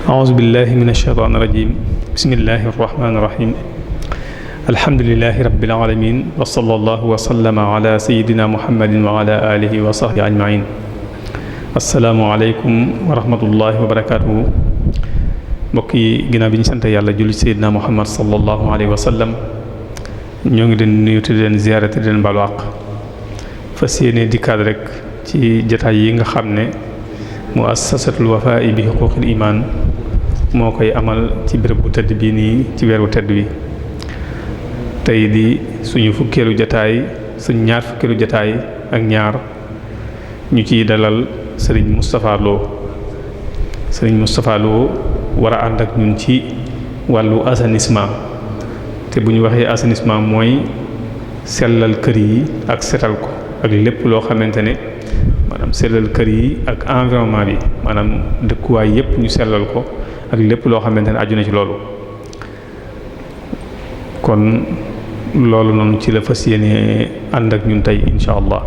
أعوذ بالله من الشيطان الرجيم بسم الله الرحمن الرحيم الحمد لله رب العالمين وصلى الله وسلم على سيدنا محمد وعلى آله وصحبه أجمعين السلام عليكم ورحمة الله وبركاته mbokk yi ginnaaw bi ñu sant yàlla julli Seydina Muhammad sallallahu alayhi wa sallam ñoo ngi leen nuyu te leen ziyaare te leen baalu àq fas yéene dikkaat rek ci jataay yi nga xam ne muassasatul Wafa'i bi huquqil iman moo koy amal ci béréb bu tëdd bii nii ci weeru tëdd wi tey di suñu fukkeelu jataay suñu ñaar fukkeelu jataay ak ñaar ñu ciy dalal Serigne Moustapha Lo Serigne Moustapha Lo war a ànd ak ñun ci wàllu assainissement te bu ñu waxee assainissement mooy sellal kër yi ak setal ko ak lépp loo xamante ne maanaam sellal kër yi ak environnement bi maanaam dëkkuwaay yépp ñu sellal ko ak lépp loo xamante ne aju na ci loolu kon loolu noonu ci la fas yéene ànd ak ñun tey insha allah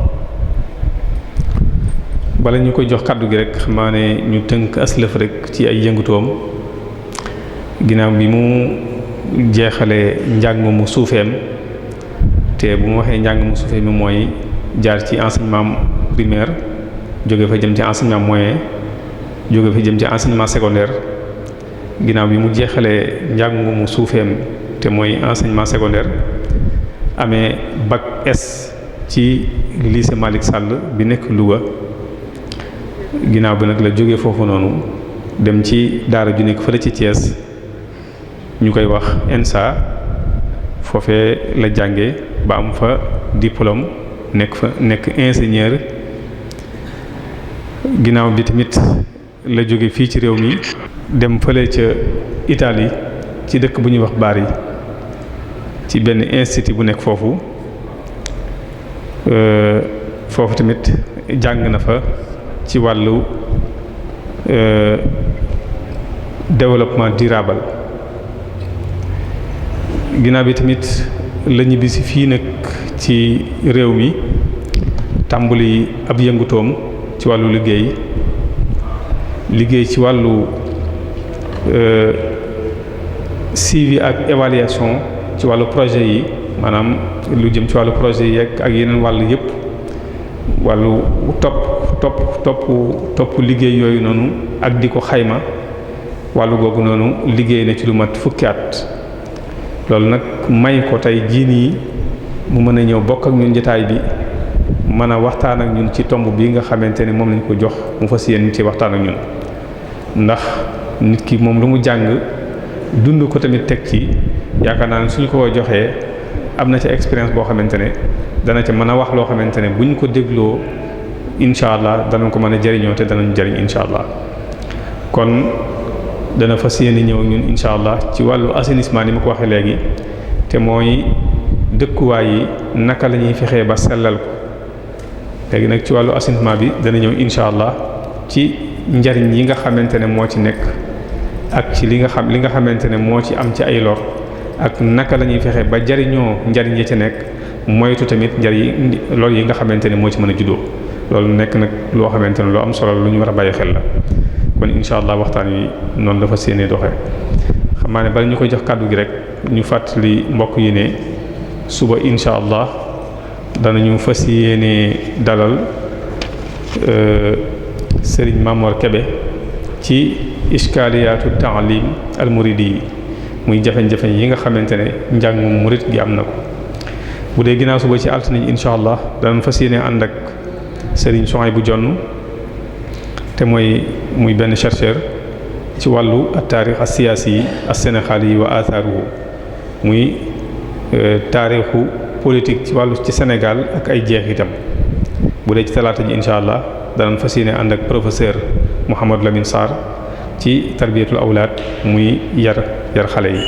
bala ñu koy jox kàddu gi rek xamaa ne ñu tënk aslëf rek ci ay yëngutoom ginnaaw bi mu jeexalee njàng mu suufeem te bu mu waxee njàng mu suufeem mi mooy jaar ci enseignement primaire jóge fa jëm ci enseignement moyen jóge fa jëm ci enseignement secondaire ginnaaw bi mu jeexalee njàng mu suufeem te mooy enseignement secondaire amee bac S ci lycée Malick Sall bi nekk Louga ginnaaw bi nag la jóge foofu noonu dem ci daara ju nekk fële ci Thiès ñu koy wax ENSA foofee la jànge ba am fa diplôme nekk ingénieur ginnaaw bi tamit la jóge fii ci réew mi dem fële ca Italie ci dëkk bu ñuy wax Bari ci benn institut bu nekk foofu foofu tamit jàng na fa ci wàllu développement durable ginnaaw bi tamit la ñibbisi fii nag ci réew mi tàmbali ab yëngutoom ci wàllu liggéey ci wàllu suivi ak évaluation ci wàllu projet yi maanaam lu jëm ci wàllu projet yi ak yeneen wàllu yépp wàllu topp liggéey yooyu noonu ak di ko xayma wàllu googu noonu liggéey na ci lu mat fukki at loolu nag may ko tey jii nii mu mën a ñëw bokk ak ñun jotaay bi mën a waxtaan ak ñun ci tomb bi nga xamante ne moom lañ ko jox mu fas yéene ci waxtaan ak ñun ndax nit ki moom lu mu jàng dund ko tamit teg ci yaakaar naa ne suñu ko joxee am na ca expérience boo xamante ne dana ca mën a wax loo xamante ne buñ ko dégloo incha allah danañ ko mën a jëriñoo te danañ jëriñ incha allah kon dana fas yéene ñëw ñun incha allah ci wàllu assainissement ni ma ko waxee léegi te mooy dëkkuwaay yi naka la ñuy fexee ba sellal ko léegi nag ci wàllu assainissement bi dana ñëw incha allah ci njariñ yi nga xamante ne moo ci nekk ak ci li nga xamante ne moo ci am ci ay lor ak naka la ñuy fexe ba jariñoo njariñ yi ci nekk moytu tamit lor yi nga xamante ne moo ci mën a juddoo loolu nekk nag loo xamante ne lu am solo lu ñu war a bàyyi xel la kon incha allah waxtaan wi noonu dafa séenee doxee xam naa ne bala ñu koy jox kàddu gi rek ñu fàttali mbokk yi ne suba incha allah danañu fas yéene dalal Serigne Mamor Kebe ci iskaliyaatu taalim al muridi yi muy jafe-jafe yi nga xamante ne njàngum murid gi am na ko bu dee ginnaaw suba ci altine incha allah danañ fas yéene ànd ak Serigne Souhaïbou Dione te muy benn chercheur ci wàllu at-taarix as-siyaasi yi as-sénégali yi wa athaaruhu muy taarixu politique ci wàllu ci Sénégal ak ay jeexitam bu dee ci talaata ji incha allah danañ fas yéene ànd ak professeur Mouhamadou Lamine Sarr ci tarbiyatul awlaad muy yar xale yi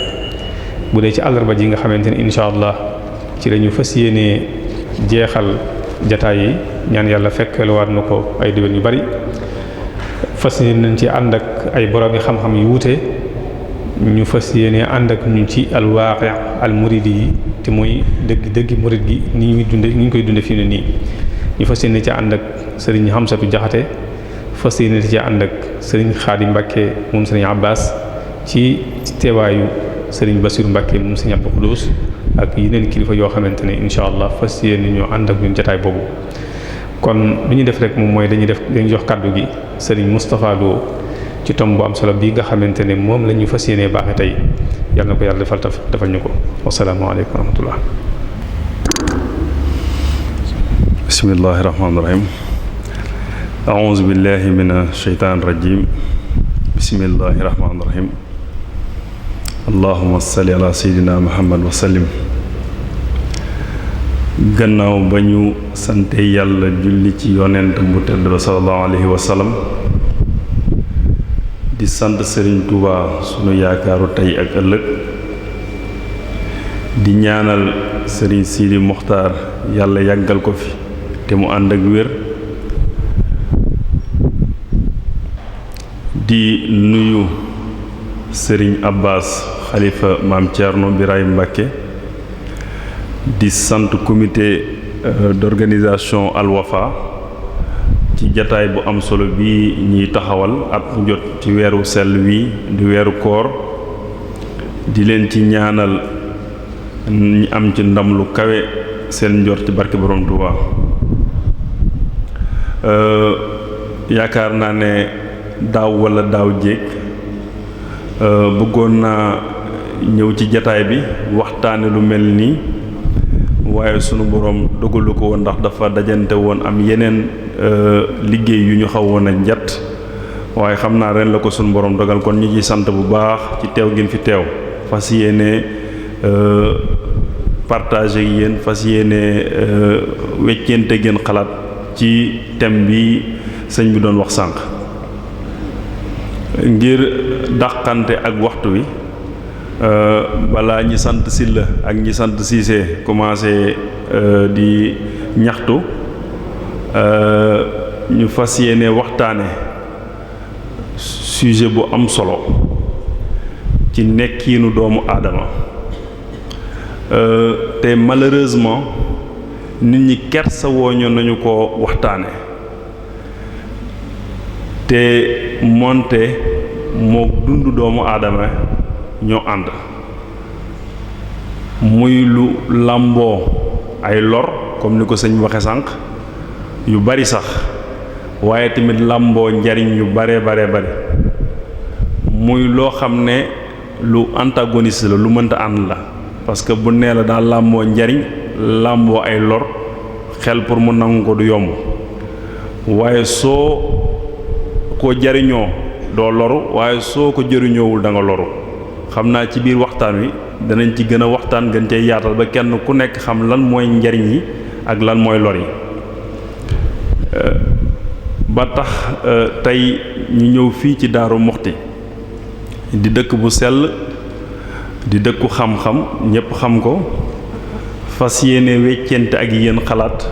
bu dee ci àllarba ji nga xamante ne incha allah ci la ñu fas yéene jeexal jataay yi ñaan yàlla fekkeluwaat na ko ay déwén yu bari fas yéene nañ ci ànd ak ay borom yi xam-xam yu wuute ñu fas yéene ànd ak ñu ci alwaaqi al muridi yi te mooy dëgg murid gi ni ñuy dunde ni ñu koy dunde fii ne nii ñu fas yéene ci ànd ak sëriñ Hamsatu Jaxate fas yéene ci ànd ak sëriñ Xaadim Mbàkke moom sëriñ Abbas ci teewaayu sëriñ Basiru Mbàkke moom sëriñ Abdou Khoudoss ak yeneen kilifa yoo xamante ne incha allah fas yéene ñoo ànd ak ñun jotaay boobu. kon li ñu def rek moom mooy dañuy jox kàddu gi sëriñ Moustapha Lo ci tomb bu am solo bii nga xamante ne moom la ñu fas yéenee baaxe tey yàlla na ko yàlla defal ñu ko wasalaamu aleykum wa rahmatullah. bismillahi rahmaani rahim. a'uuzu billahi mina shaytaani rajiim. bismillahi rahmaani rahim. allahumma salli ala sayyidina muhammad wa sallim. gannaaw ba ñu sante yàlla julli ci yonent bu tedd ba sallallahu alayhi wa sallam di sant Serigne Touba sunu yaakaaru tey ak ëllëg di ñaanal Serigne Sidi Mokhtar yàlla yàggal ko fi te mu ànd ak wér di nuyu Serigne Abbas xalifa maam Thierno Birahim Mbacké di sant comité d'organisation Al Wafa ci jataay bu am solo bi ñuy taxawal at mu jot ci weeru sell wi di weeru koor di leen ci ñaanal ñu am ci ndam lu kawe seen njort ci barke borom Tuuba yaakaar naa ne daaw wala daaw jéeg bëggoon naa ñëw ci jataay bi waxtaane lu mel nii waaye sunu borom dogalu ko woon ndax dafa dajante woon am yeneen liggéey yu ñu xawoon a njat waaye xam naa ren la ko sunu borom dogal kon ñu ciy sant bu baax ci teew gi fi teew fas yéene partager ak yéen fas yéene weccente ngeen xalaat ci thème bi sëñ bi doon wax sànq ngir dàqante ak waxtu wi balaa ñi sant Silla ak ñi sant Siise commencé di ñaxtu ñu fas yéene waxtaane sujet bu am solo ci nekkiinu doomu aadama te malheureusement nit ñi kersa wooñu nañu ko waxtaane te moonte moo dundu doomu aadama ñoo ànd muy lu làmboo ay lor comme ni ko sëñ waxe sànq yu bari sax waaye tamit làmboo njariñ yu bare bare bari muy loo xam ne lu antagoniste la lu mënta ànd la parce que bu nee la daal làmboo njariñ làmboo ay lor xel pour mu nangu ko du yomb waaye soo ko jariñoo doo loru waaye soo ko jëriñoowul da nga loru xam naa ci biir waxtaan wi danañ ci gën a waxtaan gën cee yaatal ba kenn ku nekk xam lan mooy njariñ yi ak lan mooy lor yi ba tax tey ñu ñëw fii ci Daaru Muxti di dëkk bu sell di dëkku xam-xam ñépp xam ko fas yéene weccente ak yéen xalaat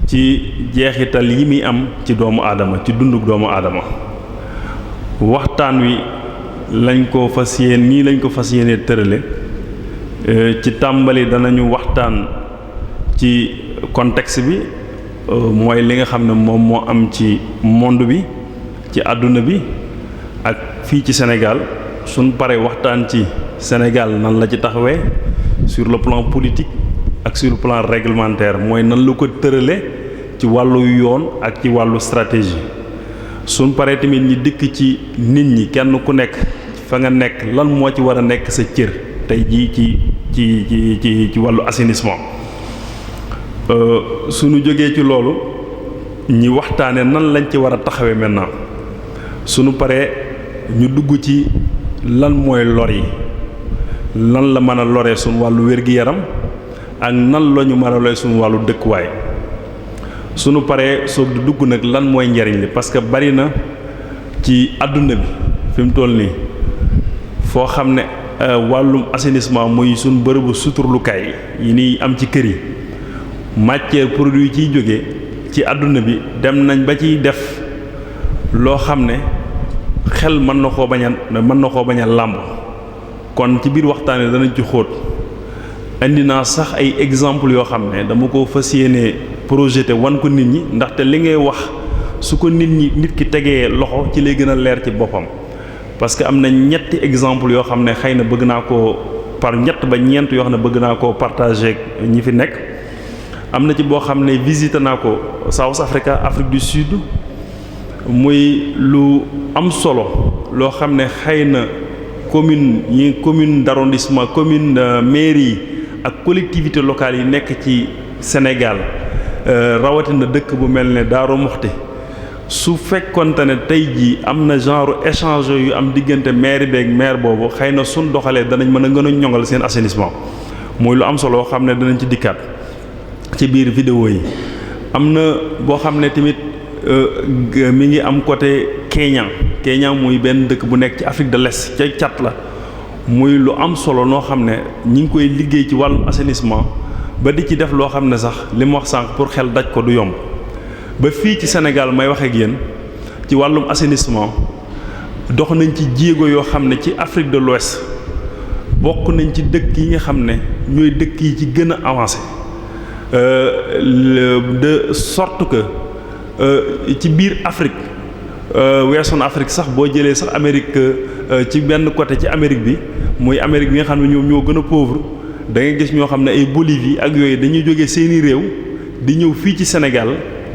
ci jeexital yi muy am ci doomu aadama ci dunduk doomu aadama waxtaan wi lañ ko fas yéene nii lañ ko fas yéene tërale ci tàmbali danañu waxtaan ci contexte bi mooy li nga xam ne moom moo am ci monde bi ci àdduna bi ak fii ci Sénégal suñ paree waxtaan ci Sénégal nan la ci taxawee sur le plan politique ak sur le plan réglementaire mooy nan la ko tërale ci wàllu yoon ak ci wàllu stratégie suñ paree tamit ñi dikk ci nit ñi kenn ku nekk fa nga nekk lan moo ci war a nekk sa cër tey jii ci wàllu assainissement suñu jógee ci loolu ñi waxtaane nan lañ ci war a taxawee maintenant suñu paree ñu dugg ci lan mooy lor yi lan la mën a loree suñu wàllu wér-gi-yaram ak nan la ñu mën a loree suñu wàllu dëkkuwaay suñu paree soog di dugg nag lan mooy njariñ li parce que bari na ci àdduna bi fi mu toll nii foo xam ne wàllum assainissement muy suñu bërëbu suturlukaay yi ni am ci kër yi matière produit yi ciy jóge ci àdduna bi dem nañ ba ciy def loo xam ne xel mën na koo bañ a làmb. kon ci biir waxtaan wi danañ ci xóot indi naa sax ay exemple yoo xam ne dama ko fas yéene projeté wan ko nit ñi ndaxte li ngay wax su ko nit ki tegee loxo ci lay gën a leer ci boppam. parce que am na ñetti exemple yoo xam ne xëy na bëgg naa koo par ñett ba ñeent yoo xam ne bëgg naa koo partager ak ñi fi nekk. am na ci boo xam ne visité naa ko South Africa Afrique du Sud muy lu am solo loo xam ne xëy na commune d'arrondissement commune mairie ak collectivité locale yi nekk ci Sénégal rawatina dëkk bu mel ne Darou Moukhty su fekkonte ne tey jii am na genre échange yu am diggante maire beeg maire boobu xëy na suñ doxalee danañ mën a gën a ñoŋal seen assainissement muy lu am solo xam ne danañ ci dikkaat ci biir vidéo yi. am na boo xam ne tamit mi ngi am côté Kenya muy benn dëkk bu nekk ci Afrique de l'Est ca cat la muy lu am solo noo xam ne ñi ngi koy liggéey ci wàllum assainissement ba di ci def loo xam ne sax li mu wax sànq pour xel daj ko du yomb. ba fii ci Sénégal may wax ak yéen ci wàllum assainissement dox nañ ci jéego yoo xam ne ci Afrique de l'Ouest bokk nañ ci dëkk yi nga xam ne ñooy dëkk yi ci gën a avancé de sorte que ci biir Afrique weesoon Afrique sax boo jëlee sax Amérique ci benn côté ci Amérique bi muy Amérique bi nga xam ne ñoom ñoo gën a pauvre da ngay gis ñoo xam ne ay Bolivie ak yooyu dañuy jógee seeni réew di ñëw fii ci Sénégal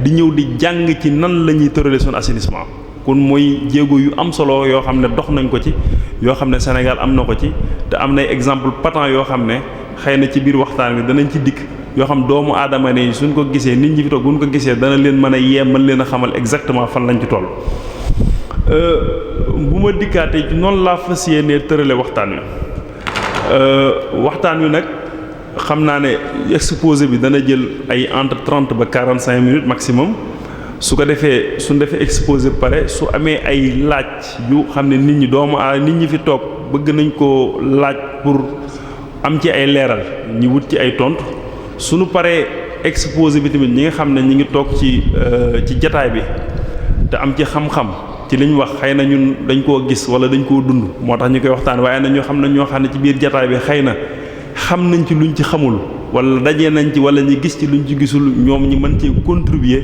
di ñëw di jàng ci nan la ñuy tëralee son assainissement. kon mooy jéego yu am solo yoo xam ne dox nañ ko ci yoo xam ne Sénégal am na ko ci te am nay exemple patent yoo xam ne xëy na ci biir waxtaan wi danañ ci dikk yoo xam doomu aadama ne suñ ko gisee nit ñi fi toog buñ ko gisee dana leen mën a yee mën leen a xamal exactement fan lañ ci toll. bu ma dikkaatee ci noonu laa fas yéenee tërale waxtaan wi nag xam naa ne exposé bi dana jël ay entre 30 ba 45 minutes maximum. su ko defee suñ defee exposé pare su amee ay laaj yu xam ne nit ñi fi toog bëgg nañ koo laaj pour am ci ay leeral ñi wut ci ay tontu suñu paree exposé bi tamit ñi nga xam ne ñi ngi toog ci jataay bi te am ci xam-xam ci liñ wax xëy na ñun dañ koo gis wala dañ koo dund moo tax ñu koy waxtaan waaye na ñoo xam ne ci biir jataay bi xëy na xam nañ ci luñ ci xamul wala dajee nañ ci wala ñu gis ci luñ ci gisul ñoom ñi mën ci contribuer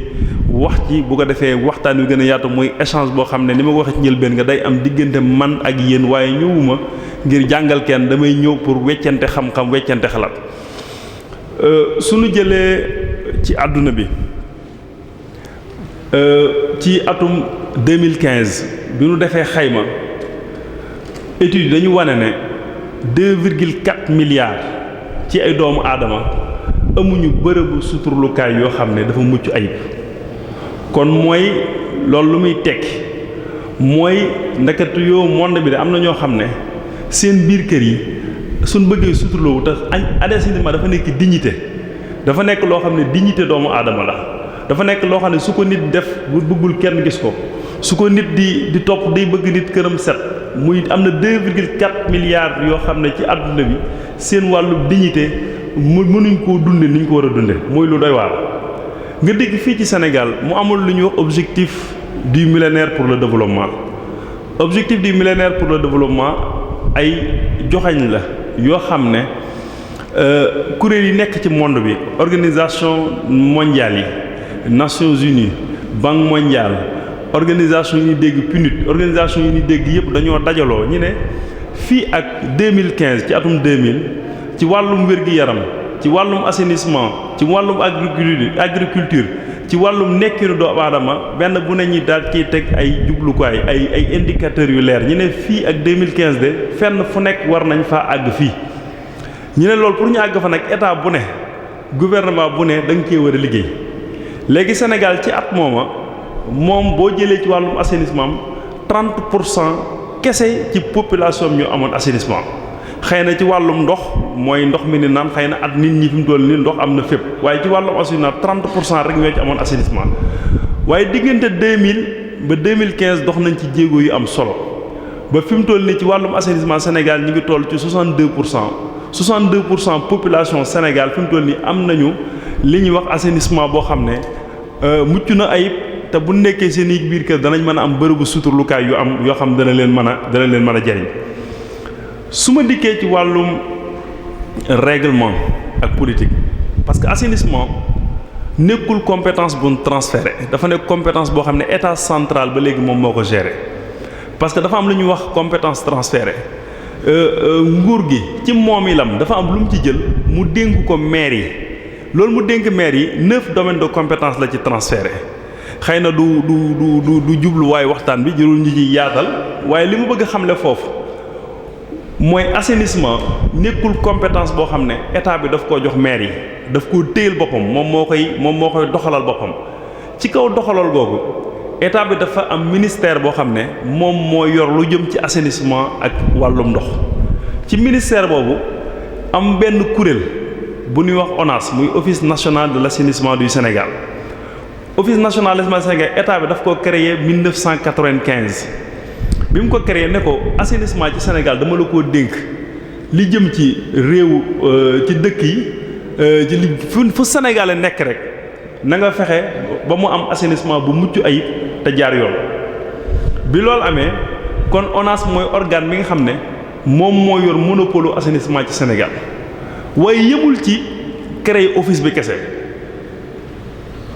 wax ci bu ko defee waxtaan wi gën a yaatu mooy échange boo xam ne ni ma ko waxee ci njëlbeen nga day am diggante man ak yéen waaye ñëwuma ngir jàngal kenn damay ñëw pour weccante xam-xam weccante xalaat suñu jëlee ci àdduna bi ci atum 2015 bi ñu defee xayma étude yi dañu wane ne 2,4 milliards ci ay doomu aadama amuñu bërëbu suturlukaay yoo xam ne dafa mucc ayib kon mooy loolu lu muy tekki mooy ndekatu yoo monde bi de am na ñoo xam ne seen biir kër yi suñ bëggee suturloowu te assainissement dafa nekk dignité dafa nekk loo xam ne dignité doomu aadama la dafa nekk loo xam ne su ko nit def bu bëggul kenn gis ko su ko nit di topp day bëgg nit këram set muy am na 2,4 milliards yoo xam ne ci àdduna bi seen wàllu dignité mënuñ koo dunde ni ñu ko war a dunde muy lu doy waar nga dégg fii ci Sénégal mu amul lu ñuy wax objectif du millénaire pour le développement objectif du millénaire pour le développement ay joxañ la yoo xam ne kuréel yi nekk ci monde bi organisation mondiale yi Nations Unies Banque mondiale organisation yi ñuy dégg PNUD organisation yi ñuy dégg yëpp dañoo dajaloo ñu ne fii ak 2015 ci atum 2000 ci wàllum wér-gi-yaram ci wàllum assainissement ci wàllum agriculture ci wàllum nekkinu doomu aadama benn bu ne ñi daal ciy teg ay jublukaay ay indicateurs yu leer ñu ne fii ak 2015 de fenn fu nekk war nañ faa àgg fii ñu ne loolu pour ñu àgg fa nag état bu ne gouvernement bu ne da nga cee war a liggéey léegi Sénégal ci at moom boo jëlee ci wàllum assainissement 30% kese ci population ñu amoon assainissement xëy na ci wàllum ndox mooy ndox mi ni naan xëy na at nit ñi fi mu toll nii ndox am na fépp waaye ci wàllum assainissement 30% rek ñoo ci amoon assainissement waaye diggante 2000 ba 2015 dox nañ ci jéego yu am solo ba fi mu toll nii ci wàllum assainissement Sénégal ñu ngi toll ci 62% population Sénégal fi mu toll nii am nañu li ñuy wax assainissement boo xam ne mucc na ayib te bu nekkee seen i biir kër danañ mën a am bërëbu suturlukaay yoo xam dana leen mën a jariñ su ma dikkee ci wàllum règlement ak politique parce que assainissement nekkul compétence bu ñu transféré dafa nekk compétence boo xam ne état central ba léegi moom moo ko géré parce que dafa am lu ñuy wax compétence transférée nguur gi ci moomilam dafa am lu mu ci jël mu dénk ko maire yi loolu mu dénk maire yi 9 domaines de compétence la ci transféré xëy na du jubluwaay waxtaan bi jërul ñu ci yaatal waaye li mu bëgg a xamle foofu mooy assainissement nekkul compétence boo xam ne état bi daf koo jox maire yi daf koo téyel boppam moom moo koy doxalal boppam ci kaw doxalal googu état bi dafa am ministère boo xam ne moom moo yor lu jëm ci assainissement ak wàllum ndox ci ministère boobu am benn kuréel bu ñuy wax ONAS muy office national de l'assainissement du Sénégal office national de l'assainissement du Sénégal état bi daf ko créé 1995 bi mu ko créé ne ko assainissement ci Sénégal dama la koo dénk li jëm ci réew ci dëkk yi ci li fu Sénégal nekk rek na nga fexe ba mu am assainissement bu mucc ayib te jaar yoon bi loolu amee kon ONAS mooy organe bi nga xam ne moom moo yor monopole assainissement ci Sénégal waaye yëmul ci créer office bi kese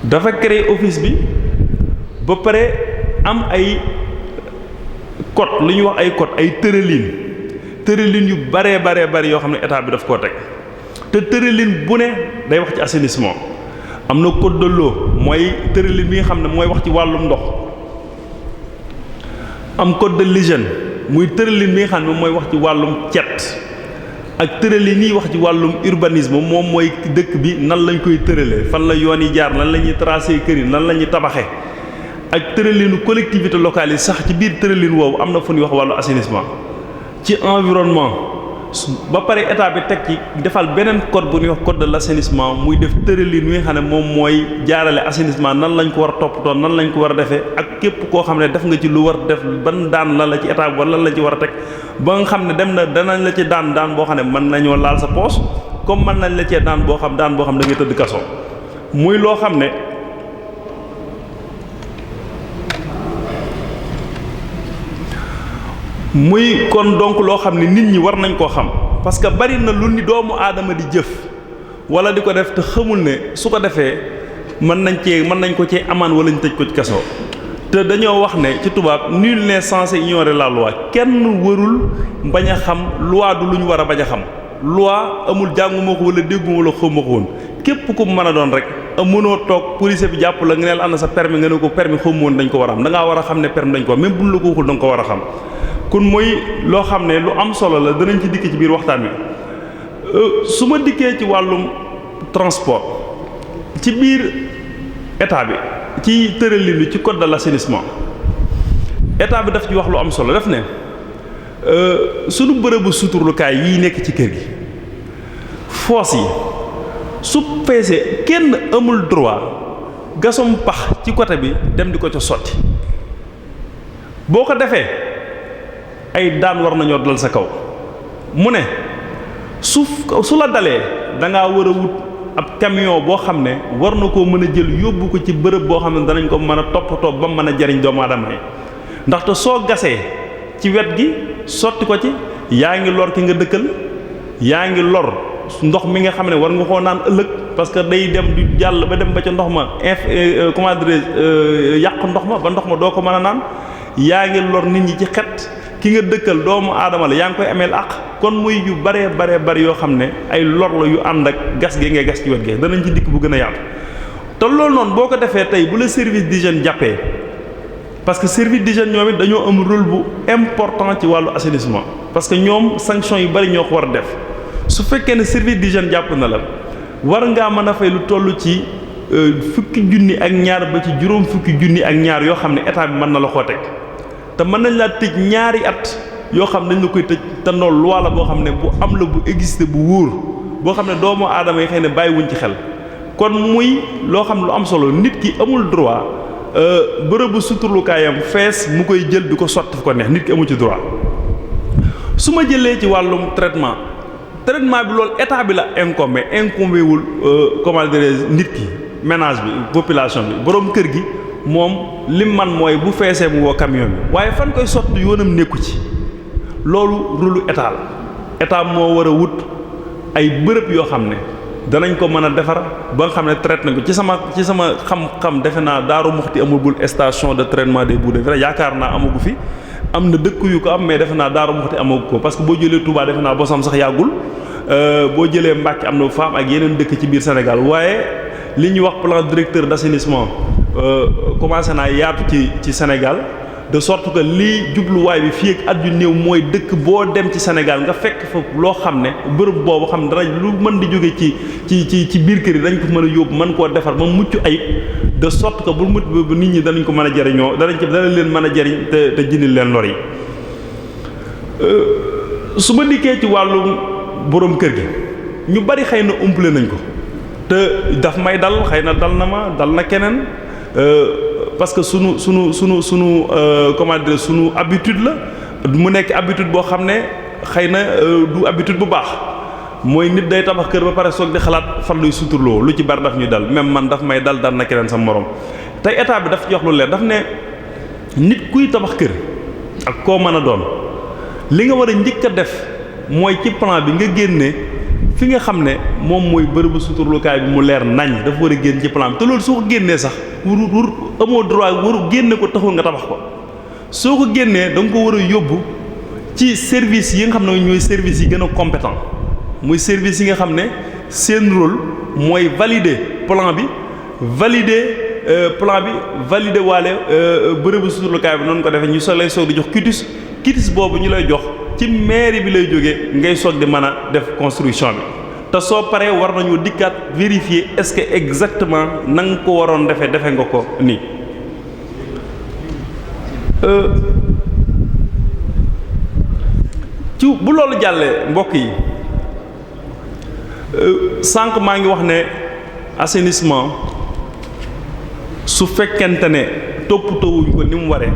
dafa créer office bi ba pare am ay code lu ñuy wax ay code ay tërëlin yu bare yoo xam ne état bi daf koo teg te tërëlin bu ne day wax ci assainissement am na code de l'eau mooy tërëlin bi nga xam ne mooy wax ci wàllum ndox am code de l'hygiène muy tërëlin bi nga xam ne mooy wax ci wàllum cet ak tërëlin yi wax ci wàllum urbanisme moom mooy dëkk bi nan lañ koy tëralee fan la yoon yi jaar nan la ñuy tracer kër yi nan la ñuy tabaxee ak tëralinu collectivité locale yi sax ci biir tëralin woowu am na fu ñuy wax wàllu assainissement ci environnement ba pare état bi teg ci defal beneen code bu ñuy wax code de l'assainissement muy def tëralin wi nga xam ne moom mooy jaarale assainissement nan lañ ko war a toppatoo nan lañ ko war a defee ak képp koo xam ne def nga ci lu war def ban daan lan la ci état bi wala lan la ci war a teg ba nga xam ne dem na danañ la ci daan boo xam ne mën nañoo laal sa poche comme mën nañ la cee daan boo xam da ngay tëdd kaso muy loo xam ne muy kon donc loo xam ne nit ñi war nañ koo xam parce que bari na lu ni doomu aadama di jëf wala di ko def te xamul ne su ko defee mën nañ ko cee amaan wala ñu tëj ko ci kaso te dañoo wax ne ci tubaab nul n'est censé ignorer la loi kenn warul bañ a xam loi du lu ñu war a bañ a xam loi amul jànguma ko wala dégguma wala xawma ko woon képp ku mën a doon rek mënoo toog police bi jàpp la nga ne la am na sa permis nga ne ko permis xawma woon dañ ko war a am da ngaa war a xam ne permis dañ ko même buñ la ko waxul da nga ko war a xam kon mooy loo xam ne lu am solo la danañ ci dikk ci biir waxtaan wi su ma dikkee ci wàllum transport ci biir état bi ci tëralin bi ci code de l'assainissement état bi daf ci wax lu am solo daf ne sunu bërëbu suturlukaay yi nekk ci kër gi foos yi su feesee kenn amul droit gasum pax ci côté bi dem di ko ca sotti boo ko defee ay daan war nañoo dal sa kaw mu ne su la dalee da ngaa war a wut ab camion boo xam ne war na koo mën a jël yóbbu ko ci bërëb boo xam ne danañ ko mën a toppatoo ba mën a jariñ doomu aadama yi ndaxte soo gasee ci wet gi sotti ko ci yaa ngi lor ki nga dëkkal yaa ngi lor ndox mi nga xam ne war nga koo naan ëllëg parce que day dem di jàll ba dem ba ca ndox ma comment dirais yàq ndox ma ba ndox ma doo ko mën a naan yaa ngi lor nit ñi ci xet ki nga dëkkal doomu aadama la yaa ngi koy ameel àq kon muy yu bare yoo xam ne ay lor la yu ànd ak gas gi ngay gas ci wet gi danañ ci dikk bu gën a yaatu te loolu noonu boo ko defee tey bu la service d'hygiène jàppee parce que service d'hygiène ñoom it dañoo am rôle bu important ci wàllu assainissement parce que ñoom sanction yu bari ñoo ko war a def su fekkee ne service d'hygiène jàpp na la war ngaa mën a fay lu toll ci fukki junni ak ñaar ba ci juróom fukki junni ak ñaar yoo xam ne état bi mën na la koo teg te mën nañ laa tëj ñaari at yoo xam ne dañ la koy tëj te noonu loi la boo xam ne bu am la bu existé bu wóor boo xam ne doomu aadama yi xëy ne bàyyiwuñ ci xel kon muy loo xam lu am solo nit ki amul droit bërëbu suturlukaayam fees mu koy jël di ko sotti fu ko neex nit ki amu ci droit su ma jëlee ci wàllum traitement bi loolu état bi la incombé wul comment dirais nit ki ménage bi population bi borom kër gi moom lim man mooy bu feesee mu woo camion bi waaye fan koy sotti yoonam nekku ci. loolu rôlu état la état moo war a wut ay bërëb yoo xam ne danañ ko mën a defar ba nga xam ne traité nañ ko ci sama xam-xam defe naa Daaru Muxti amagul station de traitement des boues de vidange yaakaar naa amagu fi am na dëkk yu ko am mais defe naa Daaru Muxti amagu ko parce que boo jëlee Touba defe naa bosam sax yàggul boo jëlee Mbàkke am na faam ak yeneen dëkk ci biir Sénégal waaye li ñuy wax plan directeur d'assainissement commencé naa yaatu ci Sénégal de sorte que lii jubluwaay bi fii ak at yu néew mooy dëkk boo dem ci Sénégal nga fekk fa loo xam ne bërëb boobu xam ne danañ lu mën di jóge ci biir kër yi dañ ko mën a yóbbu mën koo defar ba mucc ayib de sorte que bu mucc ba nit ñi danañ ko mën a jariñoo danañ leen mën a jariñ te jëndil leen lor yi. su ma dikkee ci wàllu borom kër gi ñu bari xëy na umpale nañ ko te daf may dal xëy na dal na ma dal na keneen. Parce que sunu comment dire sunu habitude la mu nekk habitude boo xam ne xëy na du habitude bu baax mooy nit day tabax kër ba pare soog di xalaat fan luy suturloo lu ci bari daf ñuy dal même man daf may dal na keneen sa morom tey état bi daf ci wax lu leer daf ne nit kuy tabax kër ak koo mën a doon li nga war a njëkk a def mooy ci plan bi nga génne fi nga xam ne moom mooy bërëbu suturlukaay bi mu leer nañ dafa war a génn ci plan bi te loolu soo ko génnee sax wur amoo droit waru génne ko taxul nga tabax ko soo ko génnee da nga ko war a yóbbu ci service yi nga xam ne ñooy service yi gën a compétent muy service yi nga xam ne seen rôle mooy valider plan bi valider waale bërëbu suturlukaay bi noonu ko defee ñu soo lay soog di jox quitus boobu ñu lay jox ci mairie bi lay jógee ngay soog di mën a def construction bi te soo paree war nañu dikkaat vérifier est-ce que exactement na nga ko waroon defe nga ko nii ci bu loolu jàllee mbokk yi sànq maa ngi wax ne assainissement su fekkente ne toppatoowuñ ko ni mu waree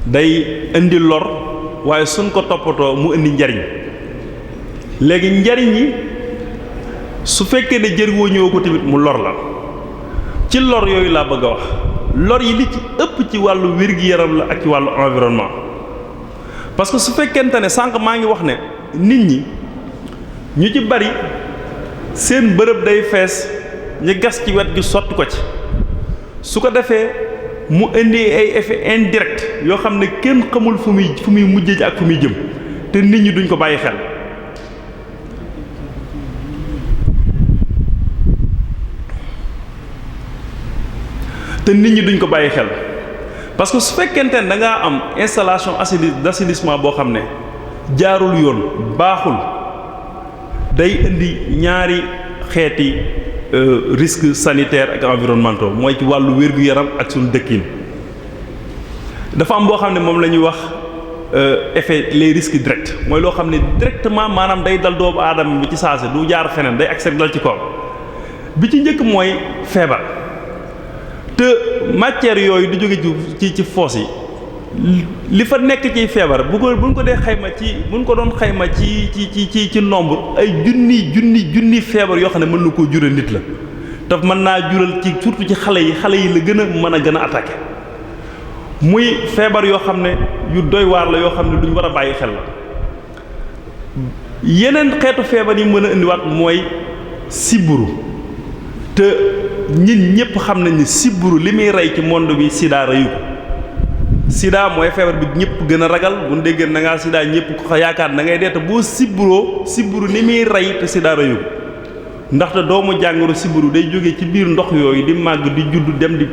day indi lor waaye suñ ko toppatoo mu indi njariñ léegi njariñ yi su fekkee ne jëriñoo ñëw ko tamit mu lor la ci lor yooyu laa bëgg a wax lor yi li ci ëpp ci wàllu wér-gi-yaram la ak ci wàllu environnement parce que su fekkente ne sànq maa ngi wax ne nit ñi ñu ci bari seen bërëb day fees ñu gas ci wet gi sotti ko ci su ko defee mu indi ay effet indirect yoo xam ne kenn xamul fu muy mujjee ci ak fu muy jëm te nit ñi duñ ko bàyyi xel parce que su fekkente ne da ngaa am installation d'assainissement boo xam ne jaarul yoon baaxul day indi ñaari xeeti risques sanitaires ak environnementaux mooy ci wàllu wér-gu-yaram ak suñu dëkkin dafa am boo xam ne moom la ñuy wax effet les risques directs mooy loo xam ne directement maanaam day dal doomu aadama bi ci saase du jaar feneen day accès dal ci kaw bi ci njëkk mooy feebar te matière yooyu di jóge ci foos yi li fa nekk ci feebar buñ ko dee xayma buñ ko doon xayma ci nombre ay junni feebar yoo xam ne mën na koo jural nit la te mën naa jural ci surtout ci xale yi la gën a attaqué muy feebar yoo xam ne yu doy waar la yoo xam ne duñ war a bàyyi xel la yeneen xeetu feebar yi mën a indiwaat mooy sibbiru te ñin ñëpp xam nañ ni sibbiru li muy rey ci monde bi sida reyu ko sida mooy feebar bi ñëpp gën a ragal bu ñu déggee na ngaa sida ñëpp ko yaakaar na ngay dee te boo sibbiru ni muy rey te sida reyu ko ndaxte doomu jàngoro sibbiru day jóge ci biir ndox yooyu di màgg di judd dem di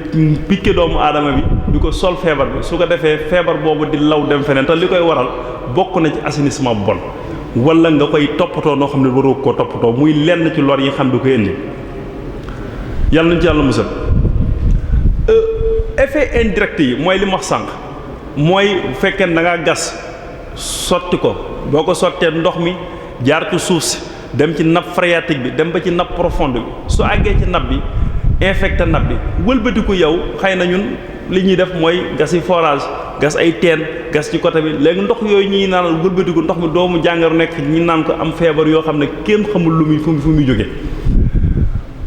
piqué doomu aadama bi di ko sol feebar bi su ko defee feebar boobu di law dem feneen te li koy waral bokk na ci assainissement bu bon wala nga koy toppatoo noo xam ne waroo koo toppatoo muy lenn ci lor yi xam du koy indi yàlla nañ ci yàlla musal effet indirect yi mooy li ma wax sànq mooy bu fekkee da ngaa gas sotti ko boo ko sottee ndox mi jaar ci suuf si dem ci nappe phréatique bi dem ba ci nappe profonde bi su àggee ci nappe bi infecté nappe bi wëlbatiku yow xëy na ñun li ñuy def mooy gas yi forage gas ay teen gas ci côté bi léegi ndox yooyu ñuy naan wëlbatiku ndox mi doomu jàngoro nekk ñi naan ko am feebar yoo xam ne kenn xamul lu muy fu muy jóge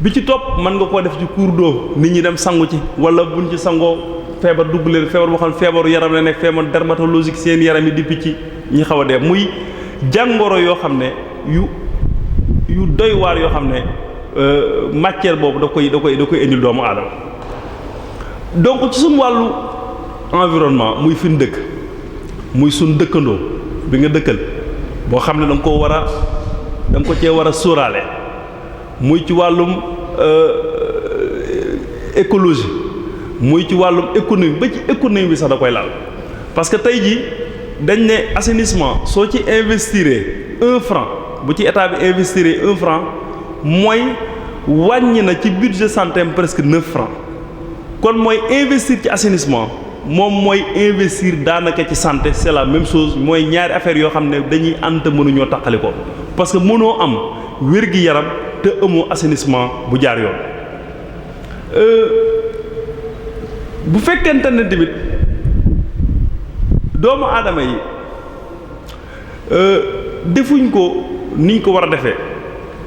bi ci topp mën nga koo def ci cours d'eau nit ñi dem sangu ci wala buñ ci sangoo feebar dugg leen feebar boo xam ne feebaru yaram la nekk feebar dermatologique seen yaram yi di picc ñi xaw a dee muy jàngoro yoo xam ne yu doy waar yoo xam ne matière boobu da koy indil doomu aadama. donc ci suñu wàllu environnement muy fi ñu dëkk muy suñ dëkkandoo bi nga dëkkal boo xam ne da nga ko cee war a sóoraale muy ci wàllum écologie muy ci wàllum économie ba ci économie bi sax da koy laal parce que tey jii dañ ne assainissement soo ci investiree 1 franc bu ci état bi investiree 1 franc mooy wàññi na ci budget santé presque 9 francs kon mooy investir ci assainissement moom mooy investir daanaka ci santé c'est la même chose mooy ñaari affaire yoo xam ne dañuy ànd mënuñoo taqali ko parce que mënoo am wér-gi-yaram te amoo assainissement bu jaar yoon. bu fekkente ne tamit doomu aadama yi defuñ ko niñ ko war a defee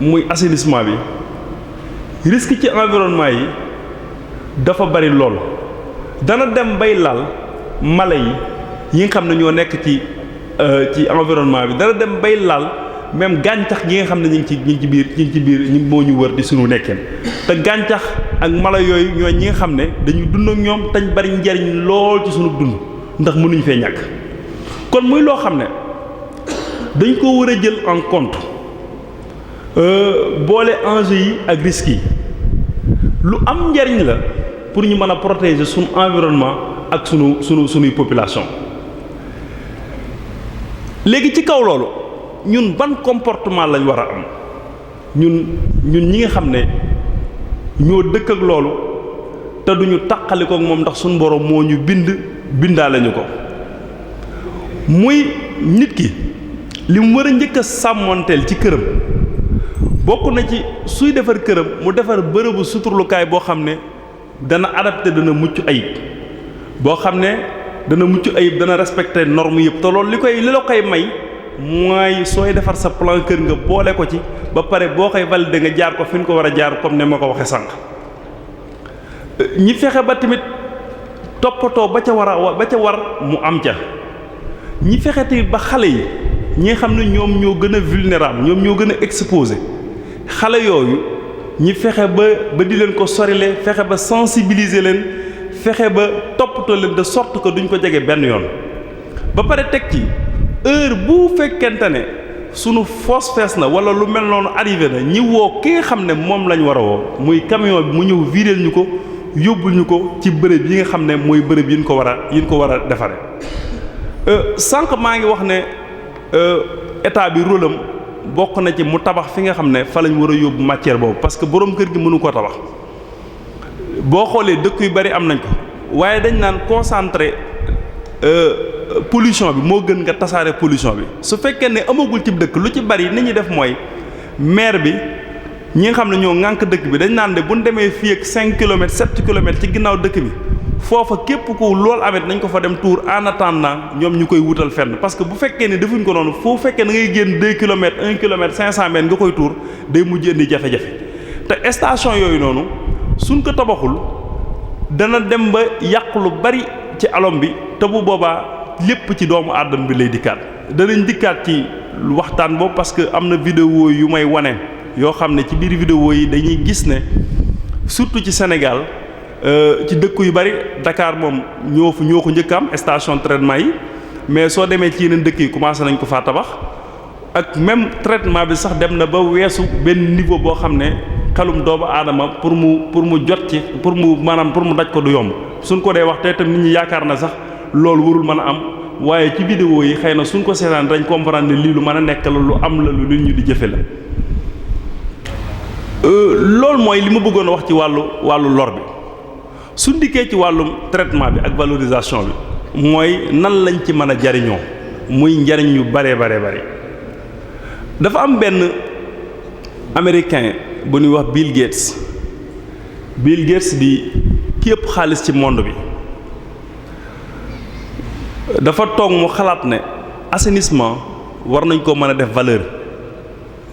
muy assainissement bi risque ci environnement yi dafa bari lool dana dem bay laal mala yi nga xam ne ñoo nekk ci environnement bi dana dem bay laal même gàncax gi nga xam ne ñu ngi ci biir ñu moo ñu wër di sunu nekkeen te gàncax ak mala yooyu ñooy ñi nga xam ne dañuy dund ak ñoom tañ bari njariñ lool ci sunu dund ndax mënuñ fee ñàkk kon muy loo xam ne dañ ko war a jël en compte boole enjeux yi ak risques yi lu am njariñ la pour ñu mën a protéger sunu environnement ak sunuy population. léegi ci kaw loolu ñun ban comportement lañ war a am ñun ñi nga xam ne ñoo dëkk ak loolu te duñu taqali ko ak moom ndax suñu borom moo ñu bindaale ñu ko muy nit ki li mu war a njëkk a sàmmoonteel ci këram bokk na ci suy defar këram mu defar bërëbu suturlukaay boo xam ne dana adapté dana mucc ayib boo xam ne dana mucc ayib dana respecté norme yëpp te loolu li la koy may mooy sooy defar sa plan kër nga boole ko ci ba pare boo koy validé nga jaar ko fi ñu ko war a jaar comme ne ma ko waxee sànq ñi fexe ba tamit toppatoo ba ca war mu am ca ñi fexe tamit ba xale yi ñi nga xam ne ñoom ñoo gën a vulnérable ñoom ñoo gën a exposé xale yooyu ñi fexe ba di leen ko sorile fexe ba sensibiliser leen fexe ba toppatoo leen de sorte que duñ ko jege benn yoon ba pare teg ci heure bu fekkente ne sunu fosse fees na wala lu mel noonu arrivé na ñi woo ki nga xam ne moom lañ war a woo muy camion bi mu ñëw viréel ñu ko yóbbul ñu ko ci bërëb yi nga xam ne mooy bërëb yi ñu ko war a defare sànq maa ngi wax ne état bi rôle am bokk na ci mu tabax fi nga xam ne fa lañ war a yóbbu matière boobu parce que borom kër gi mënu koo tabax boo xoolee dëkk yu bari am nañ ko waaye dañ naan concentré pollution bi moo gën nga tasaare pollution bi su fekkee ne amagul ci dëkk lu ci bari ni ñuy def mooy maire bi ñi nga xam ne ñoo ŋànk dëkk bi dañ naan de bu ñu demee fii ak 5 kilomètres 7 kilomètres ci ginnaaw dëkk bi foofa képp ku loolu amit nañ ko fa dem tour en attendant ñoom ñu koy wutal fenn parce que bu fekkee ne defuñ ko noonu foo fekkee da ngay génn 2 kilomètres 1 kilomètre 500 mètres nga koy tour day mujj indi jafe-jafe te station yooyu noonu suñ ko tabaxul dana dem ba yàq lu bari ci alom bi te bu boobaa lépp ci doomu aadama bi lay dikkaat danañ dikkaat ci waxtaan boobu parce que am na vidéo yu may wane yoo xam ne ci biir vidéo yi dañuy gis ne surtout ci Sénégal ci dëkk yu bari Dakar moom ñoo ko njëkk am station traitement yi mais soo demee ci yeneen dëkk yi commencé nañ ko faa tabax ak même traitement bi sax dem na ba weesu benn niveau boo xam ne xelum doomu aadama pour mu jot ci pour mu daj ko du yomb suñ ko dee wax te itam nit ñi yaakaar na sax loolu warul mën a am waaye ci vidéo yi xëy na suñ ko seetaan dañ comprendre ne lii lu mën a nekk la lu am la lu nit ñi di jëfe la loolu mooy li ma bëggoon a wax ci wàllu lor bi suñ dikkee ci wàllum traitement bi ak valorisation bi mooy nan lañ ci mën a jariñoo muy njariñ yu bare dafa am benn américain bu ñuy wax Bill Gates di ki ëpp xaalis ci monde bi dafa toog mu xalaat ne assainissement war nañ ko mën a def valeur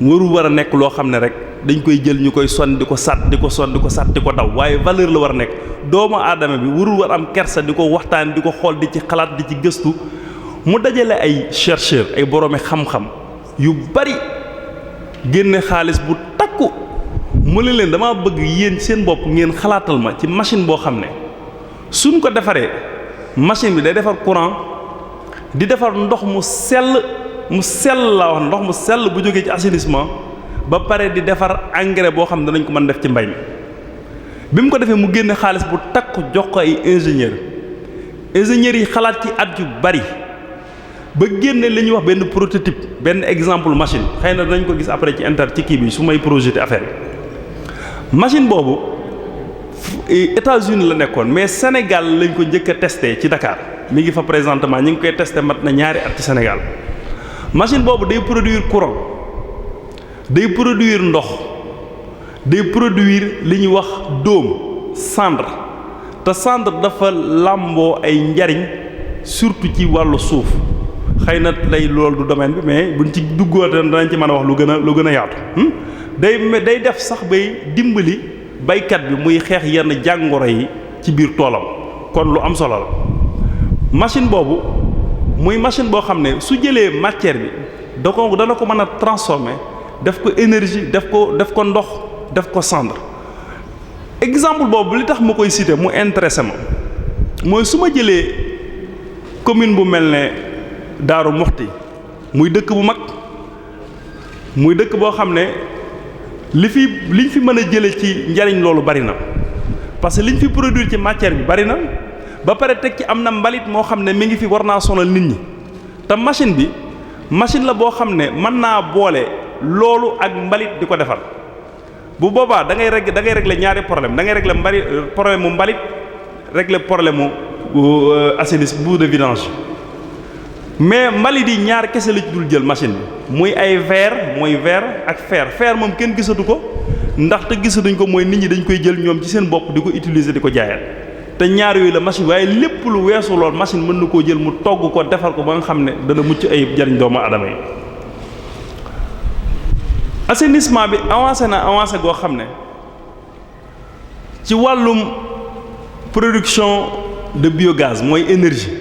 waru war a nekk loo xam ne rek dañ koy jël ñu koy son di ko sat di ko son di ko sat di ko daw waaye valeur la war a nekk doomu aadama bi warul war am kersa di ko waxtaan di ko xool di ci xalaat di ci gëstu mu dajale ay chercheur ay boroomi xam-xam yu bari génne xaalis bu takku mu ne leen dama bëgg yéen seen bopp ngeen xalaatal ma ci machine boo xam ne suñ ko defaree machine bi day defar courant di defar ndox mu sell laa wax ndox mu sell bu jógee ci assainissement ba pare di defar engrais boo xam ne danañ ko mën def ci mbay mi bi mu ko defee mu génne xaalis bu takk jox ko ay ingénieurs yi xalaat ci at yu bari ba génne li ñuy wax benn prototype benn exemple machine xëy na danañ ko gis après ci kii bi su may projeté affaire bi machine boobu États-Unis la nekkoon mais Sénégal lañ ko njëkk a testé ci Dakar mi ngi fa présentement ñu ngi koy testé mat na ñaari at ci Sénégal machine boobu day produire courant day produire ndox day produire li ñuy wax dóom cendre te cendre dafa làmboo ay njariñ surtout ci wàllu suuf xëy na tey loolu du domaine bi mais buñ ci duggoo danañ ci mën a wax lu gën a yaatu day def sax bay dimbali baykat bi muy xeex yenn jàngoro yi ci biir toolam kon lu am solo la machine boobu muy machine boo xam ne su jëlee matière bi dana ko mën a transformer def ko énergie def ko ndox def ko cendre exemple boobu li tax ma koy citer mu intéressé ma mooy su ma jëlee commune bu mel ne Daaru Muxti muy dëkk bu mag muy dëkk boo xam ne liñ fi mën a jële ci njariñ loolu bari na parce que liñ fi produire ci matière bi bari na ba pare teg ci am na mbalit moo xam ne mi ngi fi war naa sonal nit ñi te machine la boo xam ne mën naa boole loolu ak mbalit di ko defar bu boobaa da ngay régler ñaari problème da ngay régler problème mu mbalit régler problème mu assainissement boue de vidange mais mbalit yi ñaar kese la ci dul jël machine bi muy ay verre ak fer moom kenn gisatu ko ndaxte gisatuñ ko mooy nit ñi dañ koy jël ñoom ci seen bopp di ko utiliser di ko jaayaat te ñaar yooyu la machine waaye lépp lu weesu lool machine mën na koo jël mu togg ko defar ko ba nga xam ne dana mucc ayib jariñ doomu aadama yi. assainissement bi avancé goo xam ne ci wàllum production de biogaz mooy énergie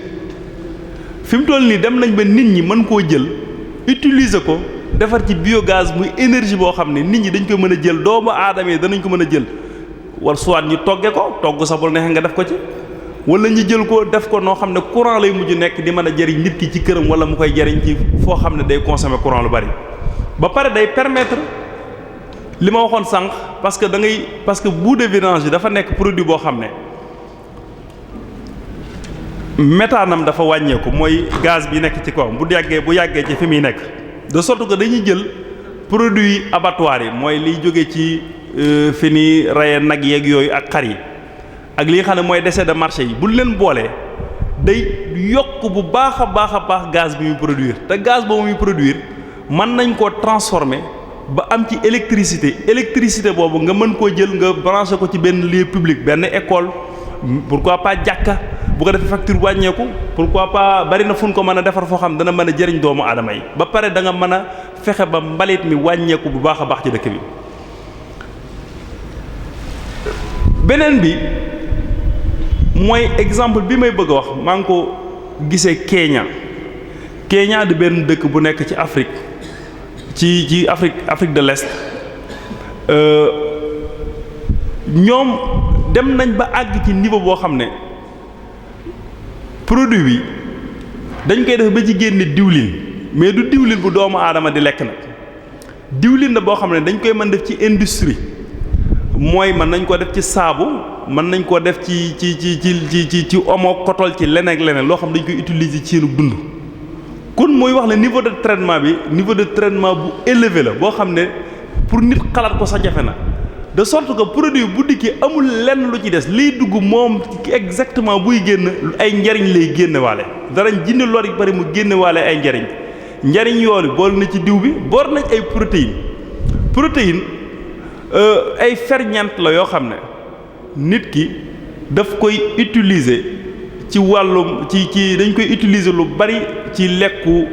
fi mu toll nii dem nañ ba nit ñi mën koo jël utiliser ko defar ci biogaz muy énergie boo xam ne nit ñi dañ koy mën a jël doomu aadama yi danañ ko mën a jël wala soit ñu togge ko togg sa bul neexee nga def ko ci wala ñu jël ko def ko noo xam ne courant lay mujj nekk di mën a jariñ nit ki ci këram wala mu koy jariñ ci foo xam ne day consommer courant lu bari ba pare day permettre li ma waxoon sànq parce que boue de vidange dafa nekk produit boo xam ne méthanam dafa wàññeeku mooy gaz bi nekk ci kawam bu yàggee ci fi muy nekk de sorte que dañuy jël produit abattoir yi mooy liy jóge ci fi ni reye nag yeeg yooyu ak xar yi ak li nga xam ne mooy déchets de marché yi buñ leen boolee day yokk bu baax a baax gaz bi muy produire te gaz boobu muy produire mën nañ koo transformer ba am ci électricité boobu nga mën koo jël nga branché ko ci benn lieu public benn école pourquoi pas jàkka bu ko defee facture wàññeeku pourquoi pas bari na fu ñu ko mën a defar foo xam dana mën a jëriñ doomu aadama yi ba pare da nga mën a fexe ba mbalit mi wàññeeku bu baax a baax ci dëkk bi. beneen bi mooy exemple bi may bëgg a wax maa ngi ko gisee Kenya di benn dëkk bu nekk ci Afrique ci Afrique de l'Est ñoom dem nañ ba àgg ci niveau boo xam ne produit bi dañ koy def ba ci génne diwlin mais du diwlin bu doomu aadama di lekk nag diwlin la boo xam ne dañ koy mën def ci industrie mooy mën nañ ko def ci saabu mën nañ ko def ci omo kotol ci leneen ak leneen loo xam dañ koy utiliser ci seenu dund kon mooy wax ne niveau de traitement bu élevé la boo xam ne pour nit xalaat ko sax jafe na de sorte que produit bu dikkee amul lenn lu ci des liy dugg moom exactement buy génn ay njariñ lay génne waale darañ jindi lor yi bari mu génne waale ay njariñ yoolu bool na ci diw bi boor nañ ay protéine ay ferñeent la yoo xam ne nit ki daf koy utiliser ci wàllum ci dañ koy utiliser lu bari ci lekku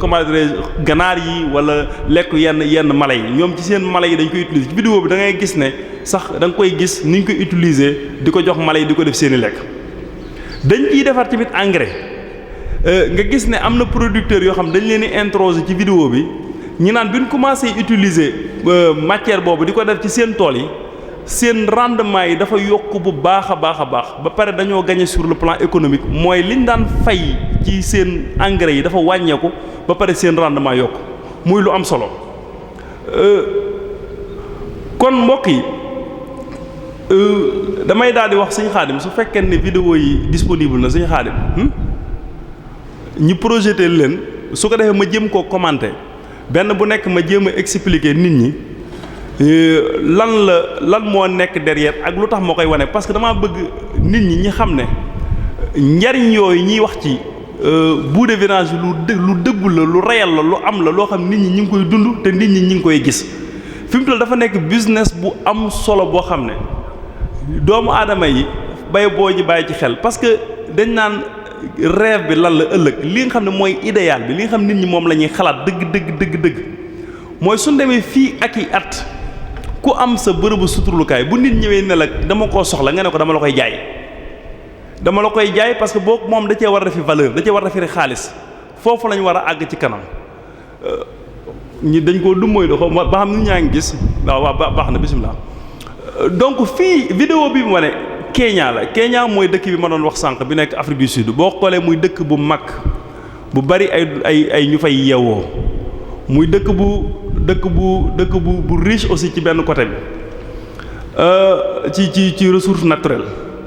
comment dirais ganaar yi wala lekku yenn mala yi ñoom ci seen mala yi dañ koy utiliser ci vidéo bi da ngay gis ne sax da nga koy gis ni ñu koy utiliser di ko jox mala yi di ko def seen i lekk. dañ ciy defar tamit engrais nga gis ne am na producteurs yoo xam dañ leen di introsé ci vidéo bi ñi naan bi ñu commencé utiliser matière boobu di ko def ci seen tool yi seen rendement yi dafa yokk bu baax a baax ba pare dañoo gagné sur le plan économique mooy liñ daan fay ci seen engrais yi dafa wàññeeku ba pare seen rendement yokk muy lu am solo kon mbokk yi damay daal di wax sëñ Xaadim su fekkee ne vidéo yi disponible na sëñ Xaadim ñi projeté leen su ko defee ma jëm koo commenter benn bu nekk ma jéem a expliquer nit ñi lan moo nekk derrière ak lu tax moo koy wane parce que damaa bëgg nit ñi xam ne njariñ yooyu ñuy wax ci bout de virage lu dëggu la lu réel la lu am la loo xam nit ñi ngi koy dund te nit ñi ngi koy gis fi mu toll dafa nekk business bu am solo boo xam ne doomu aadama yi bay boo ji bàyyi ci xel parce que dañ naan rêve bi lan la ëllëg li nga xam ne mooy idéal bi li nga xam nit ñi moom la ñuy xalaat dëgg mooy suñ demee fii ak i at ku am sa bërëbu suturlukaay bu nit ñëwee ne la dama koo soxla nga ne ko dama la koy jaay parce que boo moom da cee war a defi valeur da cee war a defi xaalis foofu lañ war a àgg ci kanam ñi dañ koo dummóoy doxo ba xam nit ñaa ngi gis waaw baax na bisimilah donc fii vidéo bi mu wane Kenya mooy dëkk bi ma doon wax sànq bi nekk Afrique du Sud boo xoolee muy dëkk bu mag bu bari ay ñu fay yeewoo muy dëkk bu riche aussi ci benn côté bi ci ressource naturelle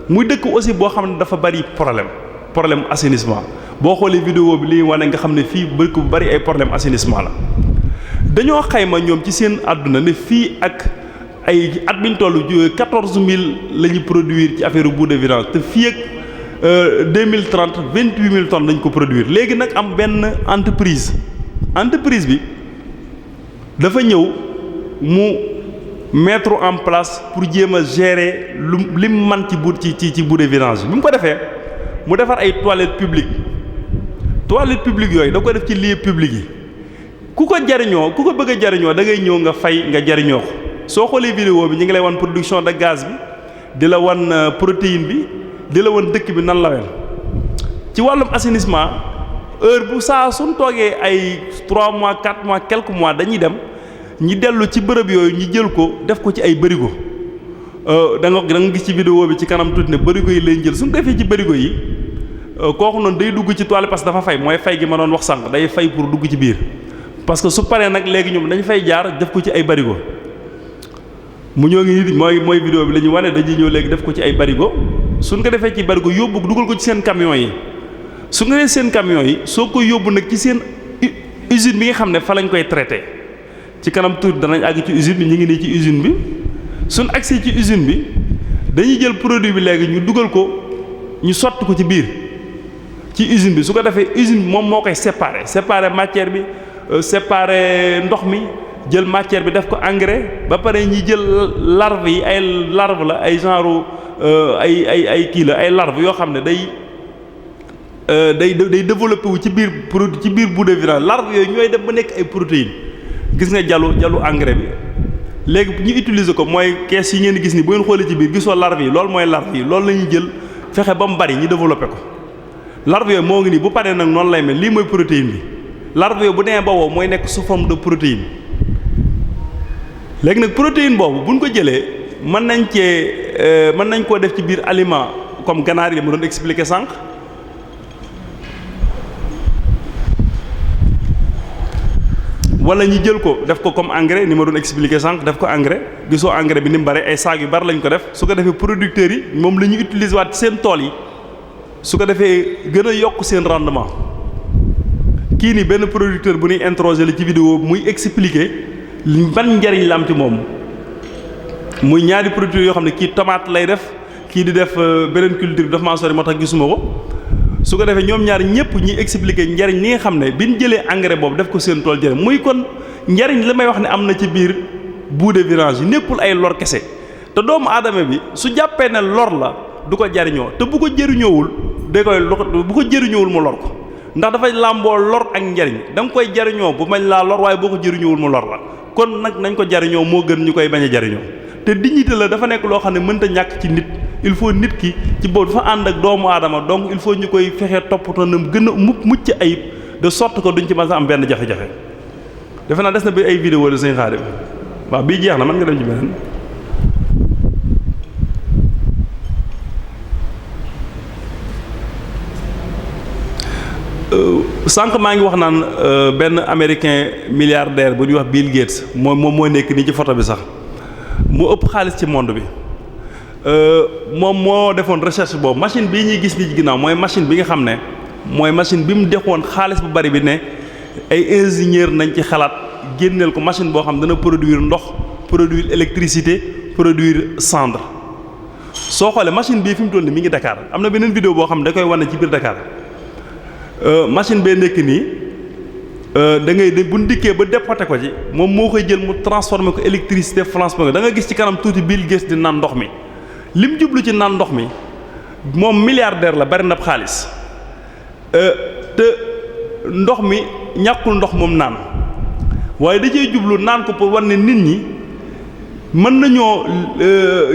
muy dëkk aussi boo xam ne dafa bari problème assainissement boo xoolee vidéo bi li wane nga xam ne fii dëkk bu bari ay problème assainissement la dañoo xayma ñoom ci seen àdduna ne fii ak ay at biñ toll 14000 la ñuy produire ci affaire bout de vidange te fii ak 2030 28000 tonnes dañ ko produire léegi nag am benn entreprise bi dafa ñëw mu mettre en place pour jéem a gérer li mu man ci bout de vidange bi mu ko defee mu defar ay toilettes publiques yooyu da ko def ci lieu public yi ku ko bëgg a jariñoo da ngay ñëw nga fay nga jariñoo ko soo xoolee vidéo bi ñu ngi lay wan production de gaz bi di la wan protéine bi di la wan dëkk bi nan la wel ci wàllum assainissement heure bu saa suñ toogee ay 3 mois 4 mois quelques mois dañuy dem ñi dellu ci bërëb yooyu ñi jël ko def ko ci ay bërigo da nga gis ci vidéo bi ci kanam tuuti ne bërigo yi lañ jël suñ defee ci bërigo yi kooku noonu day dugg ci toile parce que dafa fay mooy fay gi ma doon wax sànq day fay pour dugg ci biir parce que su paree nag léegi ñoom dañ fay jaar def ko ci ay bërigo mu ñoo ngi nit mooy vidéo bi la ñu wane dañuy ñëw léegi def ko ci ay barigo suñ ko defee ci barigo yóbbu dugal ko ci seen camion yi su nga nee seen camion yi soo ko yóbbu nag ci seen usine bi nga xam ne fa lañ koy traité ci kanam tuuti danañ àgg ci usine bi ñu ngi nii ci usine bi suñ agsee ci usine bi dañuy jël produit bi léegi ñu dugal ko ñu sotti ko ci biir ci usine bi su ko defee usine bi moom moo koy séparer matière bi séparer ndox mi jël matière bi def ko engrais ba pare ñi jël larve yi ay larve la ay genre ay kii la ay larve yoo xam ne day développé wu ci biir produit ci biir bout de vidange larve yooyu ñooy dem ba nekk ay protéines gis nga jalu engrais bi léegi ñu utiliser ko mooy kees yi ngeen gis ni bu ngeen xoolee ci biir gisoo larve yi loolu mooy larve yi loolu la ñuy jël fexe ba mu bari ñu développé ko larve yooyu moo ngi nii bu paree nag noonu lay mel lii mooy protéine bi larve yooyu bu demee ba wow mooy nekk sous forme de protéine léegi nag protéine boobu buñ ko jëlee mën nañ koo def ci biir aliment comme ganaar yi ma doon expliquer sànq wala ñu jël ko def ko comme engrais ni ma doon expliquer sànq def ko engrais gisoo engrais bi ni mu bare ay saag yu bari lañ ko def su ko defee producteurs yi moom la ñuy utiliser waat seen tool yi su ko defee gën a yokk seen rendement kii ni benn producteur bu ñuy interroger la ci vidéo muy expliquer ban njariñ la am ci moom muy ñaari producteurs yoo xam ne kii tomate lay def kii di def beneen culture bi dafa maa sori moo tax gisuma ko su ko defee ñoom ñaar ñëpp ñuy expliquer njariñ li nga xam ne bi ñu jëlee engrais boobu def ko seen tool jëriñ muy kon njariñ li may wax ne am na ci biir bout de vidange yi nekkul ay lor kese te doomu aadama bi su jàppee ne lor la du ko jariñoo te bu ko jëriñoowul da koy bu ko jëriñoowul mu lor ko ndax dafay làmboo lor ak njariñ da nga koy jariñoo bu mañ laa lor waaye boo ko jëriñoowul mu lor la kon nag nañ ko jariñoo moo gën ñu koy bañ a jariñoo te dignité la dafa nekk loo xam ne mënta ñàkk ci nit il faut nit ki ci boobu dafa ànd ak doomu aadama donc il faut ñu koy fexee toppatoo na gën a mucc ayib de sorte que duñ ci mën a am benn jafe-jafe defe naa des na bi ay vidéo la Sëñ Xaadim waaw bii jeex na mën nga dem ci beneen sànq maa ngi wax naan benn américain milliardaire bu ñuy wax Bill Gates moom moo nekk nii ci photo bi sax mu ëpp xaalis ci monde bi moom moo defoon recherche boobu machine bii ñuy gis ni ci ginnaaw mooy machine bi nga xam ne mooy machine bi mu defoon xaalis bu bari bi ne ay ingénieur nañ ci xalaat génneel ko machine boo xam dana produire ndox produire électricité produire cendre soo xoolee machine bii fi mu toll nii mi ngi Dakar am na beneen vidéo boo xam ne da koy wane ci biir Dakar machine bee nekk nii da ngay bu ñu dikkee ba dépoté ko ci moom moo koy jël mu transformé ko électricité transformé ko da nga gis ci kanam tuuti Bill Gates di naan ndox mi lim jublu ci naan ndox mi moom milliardaire la bari na xaalis te ndox mi ñàkkul ndox moom naan waaye da cee jublu naan ko pour war ne nit ñi mën nañoo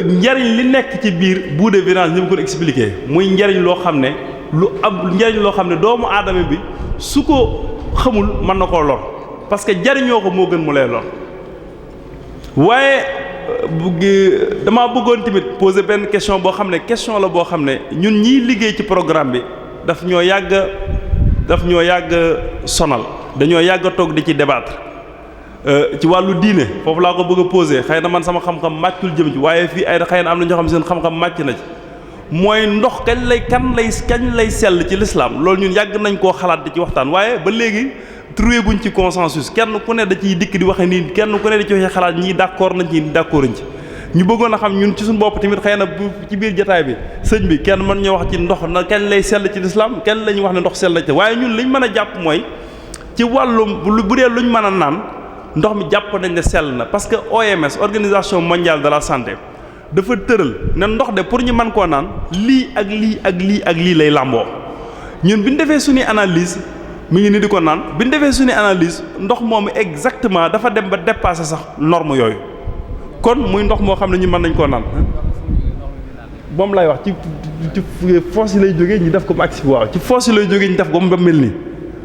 njariñ li nekk ci biir bout de virage ni mu ko expliqué muy njariñ loo xam ne lu ab njariñ loo xam ne doomu aadama bi su ko xamul mën na koo lor parce que jariñoo ko moo gën mu lay lor waaye damaa bëggoon tamit poser benn question boo xam ne question la boo xam ne ñun ñiy liggéey ci programme bi daf ñoo yàgg sonal dañoo yàgg a toog di ci débattre ci wàllu diine foofu laa ko bëgg a poser xëy na man sama xam-xam màccul jëm ci waaye fii ay xëy na am na ñoo xam seen xam-xam màcc na ci mooy ndox kañ lay sell ci l'islam loolu ñun yàgg nañ koo xalaat di ci waxtaan waaye ba léegi trouvé guñ ci consensus kenn ku ne da ciy dikk di waxe nii kenn ku ne da ci waxe xalaat ñii d'accord nañ ci d'accord nañ ci ñu bëggoon a xam ñun ci suñu bopp tamit xëy na bu ci biir jotaay bi sëñ bi kenn mën ñoo wax ci ndox na kañ lay sell ci l'islam kenn la ñuy wax ne ndox sell ci waaye ñun liñ mën a jàpp mooy ci wàllum bu dee luñ mën a naan ndox mi jàpp nañ ne sell na parce que OMS organisation mondiale de la santé dafa tëral ne ndox de pour ñu mën koo naan lii ak lii ak lii ak lii lay làmboo ñun bi ñu defee suñuy analyse mi ngi ni di ko naan bi ñu defee suñuy analyse ndox moomu exactement dafa dem ba dépasser sax norme yooyu kon muy ndox moo xam ne ñu mën nañ koo naan moom lay wax ci foos yi lay jógee ñu def ko mu agsi waaw ci foos yi lay jógee ñu def ko ba mel nii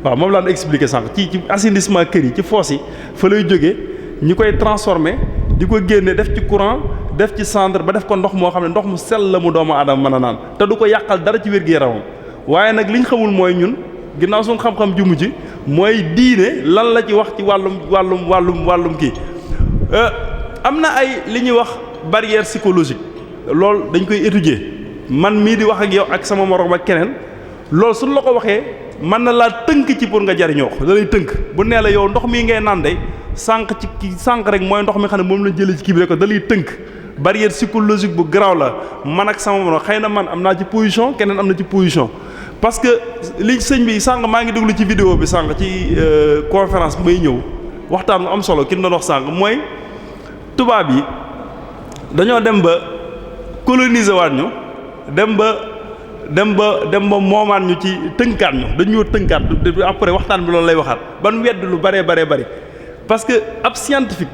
waaw moom laa expliqué sànq ci assainissement kër yi ci foos yi fa lay jógee ñu koy transformer di ko génne def ci courant def ci cendre ba def ko ndox moo xam ne ndox mu sell la mu doomu aadama mën a naan te du ko yàqal dara ci wér-gu-yaramam waaye nag li ñu xamul mooy ñun ginnaaw suñu xam-xam jumu ci mooy diine lan la ci wax ci wàllum kii am na ay li ñuy wax barrière psychologique loolu dañ koy étudier man mii di wax ak yow ak sama morom ak keneen loolu suñ la ko waxee mën na laa tënk ci pour nga jariñoo ko da lay tënk bu nee la yow ndox mii ngay naan de sànq rek mooy ndox mi xam ne moom lañ jëlee ci kii bi rek ko da lay tënk barrière psychologique bu garaaw la man ak sama morom xëy na man am naa ci position keneen am na ci position parce que li sëñ bi sànq maa ngi déglu ci vidéo bi sànq ci conférence bi may ñëw waxtaan bu am solo ki ñu doon wax sànq mooy tubaab yi dañoo dem ba coloniser waat ñu dem ba moomaat ñu ci tënkaat ñu dañoo tënkaat après waxtaan bi loolu lay waxaat ban wedd lu bëree bëri parce que ab scientifique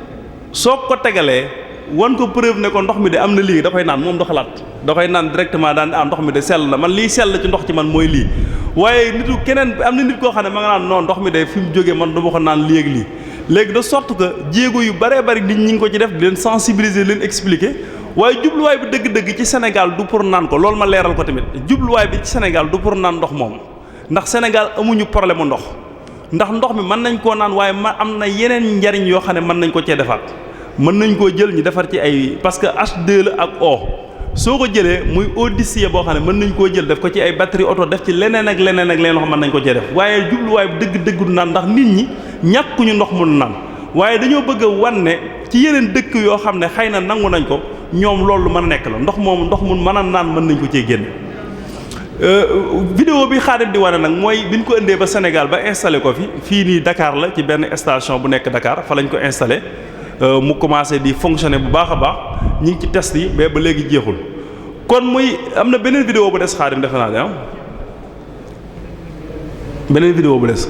soo ko tegalee wan ko preuve ne ko ndox mi de am na lii da koy naan moom du xalaat da koy naan directement daan ndox mi de sell na man lii sell ci ndox ci man mooy lii waaye nitu keneen am na nit koo xam ne ma nga naan non ndox mi de fi mu jógee man du ma ko naan léegi lii léegi de sorte que jéego yu bëree bëri nit ñi ngi ko ci def di leen sensibiliser leen expliquer waaye jubluwaay bi dëgg-dëgg ci Sénégal du pour naan ko loolu ma leeral ko tamit jubluwaay bi ci Sénégal du pour naan ndox moom ndax Sénégal amuñu problème mu ndox ndax ndox mi mën nañ koo naan waaye am na yeneen njariñ yoo xam ne mën nañ ko cee defaat mën nañ koo jël ñu defar ci ay parce que H2 la ak O soo ko jëlee muy eau distillée boo xam ne mën nañ koo jël def ko ci ay batterie oto def ci leneen ak leneen loo xam mën nañ ko cee def waaye jubluwaay bi dëgg-dëgg du naan ndax nit ñi ñàkkuñu ndox mu naan waaye dañoo bëgg a wan ne ci yeneen dëkk yoo xam ne xëy na nangu nañ ko ñoom loolu mën a nekk la ndox moomu ndox mun mën a naan mën nañ ko cee génne. vidéo bi Xaadim di wane nag mooy bi ñu ko indee ba Sénégal ba installé ko fii nii Dakar la ci benn station bu nekk Dakar fa lañ ko installé mu commencé di fonctionner bu baax a baax ñu ngi ci test yi mais ba léegi jeexul kon muy am na beneen vidéo bu des Xaadim defe naa ne beneen vidéo bu des.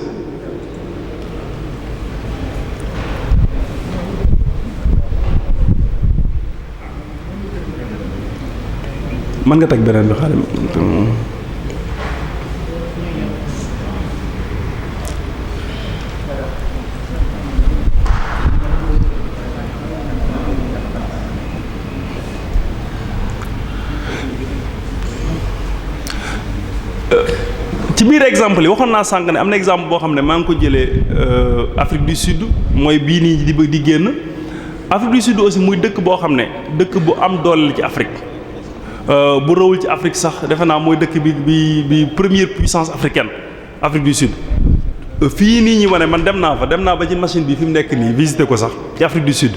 mën nga teg beneen bi xaaral. ci biir exemple yi waxoon naa sànq ne am na exemple boo xam ne maa ngi ko jëlee Afrique du Sud mooy bii nii di génn Afrique du Sud aussi muy dëkk boo xam ne dëkk bu am doole la ci Afrique bu rawul ci Afrique sax defe naa mooy dëkk bi première puissance africaine Afrique du Sud. fii nii ñi wane man dem naa ba ci machine bi fi mu nekk nii visité ko sax ci Afrique du Sud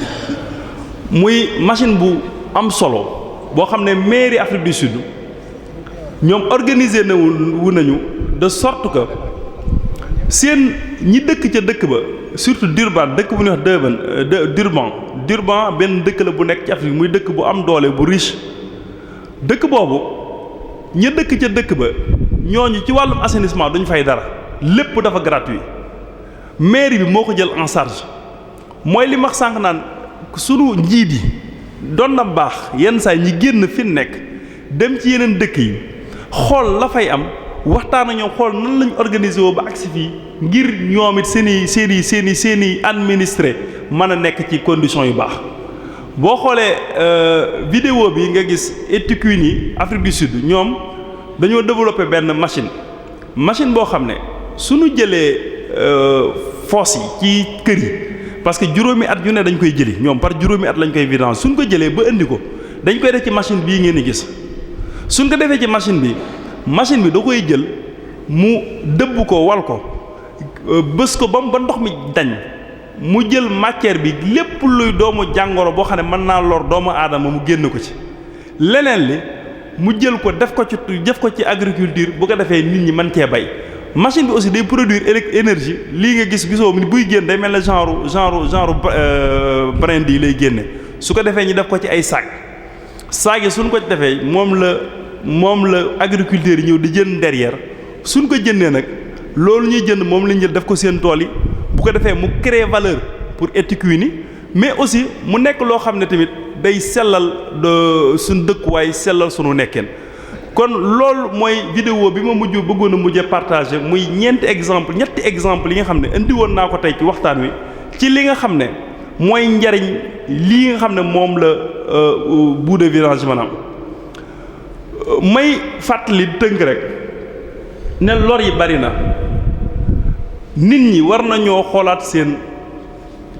muy machine bu am solo boo xam ne mairie Afrique du Sud ñoom organiser wu nañu de sorte que seen ñi dëkk ca dëkk ba surtout Durban dëkk bu ñuy wax Durban benn dëkk la bu nekk ci Afrique muy dëkk bu am doole bu riche dëkk boobu ña dëkk ca dëkk ba ñooñu ci wàllum assainissement duñ fay dara lépp dafa gratuit mairie bi moo ko jël en charge mooy li max sànq naan sunu njiit yi doon na baax yenn saa ñi génn fi nekk dem ci yeneen dëkk yi xool la fay am waxtaan ak ñoom xool nan lañ organiser woo ba agsi fii ngir ñoom it seen i administré mën a nekk ci conditions yu baax boo xoolee vidéo bi nga gis Étiquine yi Afrique du Sud ñoom dañoo développer benn machine boo xam ne suñu jëlee fosse yi ci kër yi parce que juróomi at yu ne dañ koy jëli ñoom par juróomi at lañ koy vidange suñ ko jëlee ba indi ko dañ koy def ci machine bii ngeen di gis suñ ko defee ci machine bi da koy jël mu dëbb ko wal ko bës ko ba ndox mi dañ mu jël matière bi lépp luy doomu jàngoro boo xam ne mën naa lor doomu aadama mu génn ko ci leneen li mu jël ko def ko ci agriculture bu ko defee nit ñi mën cee bay machine bi aussi day produire énergie lii nga gisoo ni buy génn day mel ne genre brindille lay génne su ko defee ñu def ko ci ay sac yi suñ ko ci defee moom la agriculteurs yi ñëw di jënd derrière suñ ko jëndee nag loolu ñuy jënd moom lañ jël def ko seen tool yi bu ko defee mu créer valeur pour Étiquine yi mais aussi mu nekk loo xam ne tamit day sellal suñ dëkkuwaay sellal sunu nekkeen kon loolu mooy vidéo bi ma bëggoon a mujjee partagé muy ñetti exemple yi nga xam ne indi woon naa ko tey ci waxtaan wi ci li nga xam ne mooy njariñ lii nga xam ne moom la bout de vidange maanaam may fàttali tënk rek ne lor yi bari na nit ñi war nañoo xoolaat seen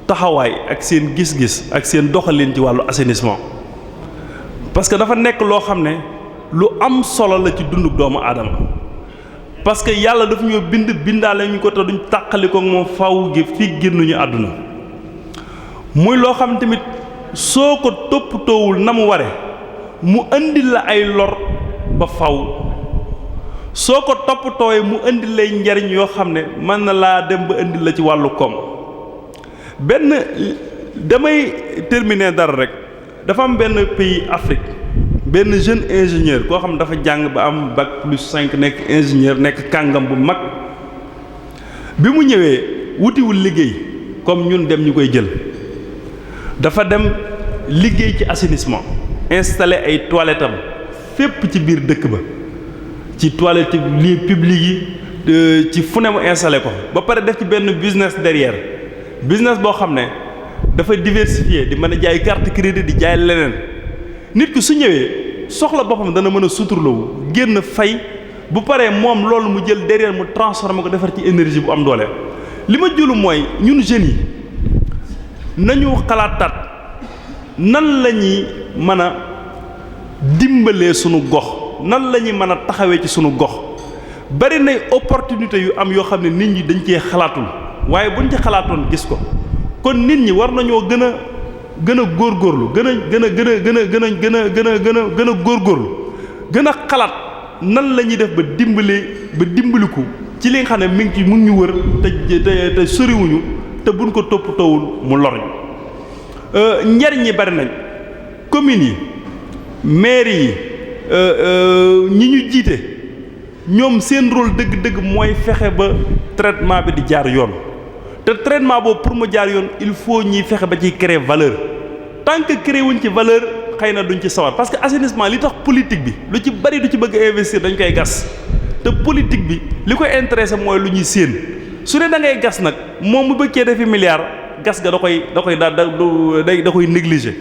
taxawaay ak seen gis-gis ak seen doxalin ci wàllu assainissement parce que dafa nekk loo xam ne lu am solo la ci dunduk doomu aadama parce que yàlla dafa ñoo bindaale ñu ko te duñ tàqali ko moom faw gi fii génnuñu àdduna muy loo xam tamit soo ko toppatoowul na mu ware mu indil la ay lor ba faw soo ko toppatoowee mu indil lay njariñ yoo xam ne mën na laa dem ba indil la ci wàllu koom benn damay terminer dara rek dafa am benn pays Afrique benn jeune ingénieur koo xam ne dafa jàng ba am bac+5 nekk ingénieur nekk kàngam bu mag bi mu ñëwee wutiwul liggéey comme ñun dem ñu koy jël dafa dem liggéey ci assainissement installé ay toilettes am fépp ci biir dëkk ba ci toilette lieu public yi ci fu ne mu installé ko ba pare def ci benn business derrière business boo xam ne dafa diversifié di mën a jaay carte crédit di jaay leneen nit ki su ñëwee soxla boppam dana mën a suturlawu génn fay bu paree moom loolu mu jël derrière mu transformé ko defar ci énergie bu am doole. li ma julu mooy ñun jeunes yi nañu xalaataat nan la ñuy mën a dimbalee sunu gox nan la ñuy mën a taxawee ci sunu gox bari nay opportunité yu am yoo xam ne nit ñi dañ cee xalaatul waaye buñ ci xalaatoon gis ko kon nit ñi war nañoo gën a góorgóorlu gën a góorgóorlu gën a xalaat nan la ñuy def ba dimbaliku ci li nga xam ne mi ngi ci mu ngi ñu wër te soriwuñu te buñ ko toppatoowul mu lor ñu njariñ yi bari nañ communes yi maire yi ñi ñu jiite ñoom seen rôle dëgg-dëgg mooy fexe ba traitement bi di jaar yoon te traitement boobu pour mu jaar yoon il faut ñuy fexe ba ciy créer valeur tant que créer wuñ ci valeur xëy na duñ ci sawar parce que assainissement li tax politique bi lu ci bari du ci bëgg investir dañ koy gas te politique bi li koy intéressé mooy lu ñuy séen su dee da ngay gas nag moom mu bëggee defi milliard gas ga da koy négliger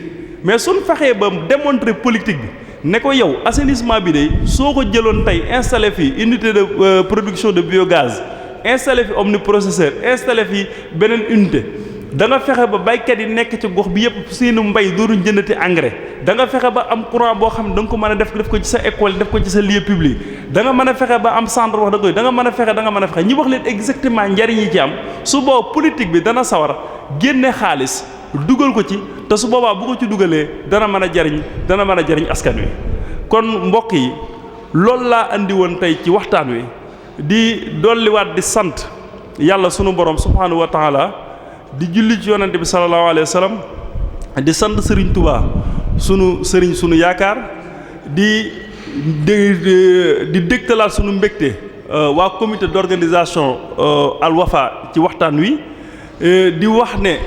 mais suñ fexee ba démontrer politique bi ne ko yow assainissement bi de soo ko jëloon tey installé fi unité de production de biogaz installé fi omniprocesseur installé fi beneen unité da nga fexe ba baykat yi nekk ci gox bi yëpp seenu mbay dooruñ jëndati engrais da nga fexe ba am courant boo xam ne da nga ko mën a def ko ci sa école def ko ci sa lieu public da nga mën a fexe ba am centre wax da koy da nga mën a fexe ñi wax leen exactement njariñ yi ci am su booba politique bi dana sawar génne xaalis dugal ko ci te su boobaa bu ko ci dugalee dana mën a jariñ askan wi kon mbokk yi loolu laa andi woon tey ci waxtaan wi di dolliwaat di sant yàlla sunu borom subhanahu wa taala di julli ci yonante bi sallallahu alayhi wa sallam di sant Serigne Touba sunu Serigne sunu yaakaar di dégtalaat sunu mbégte waa comité d'organisation Al Wafa ci waxtaan wi di wax ne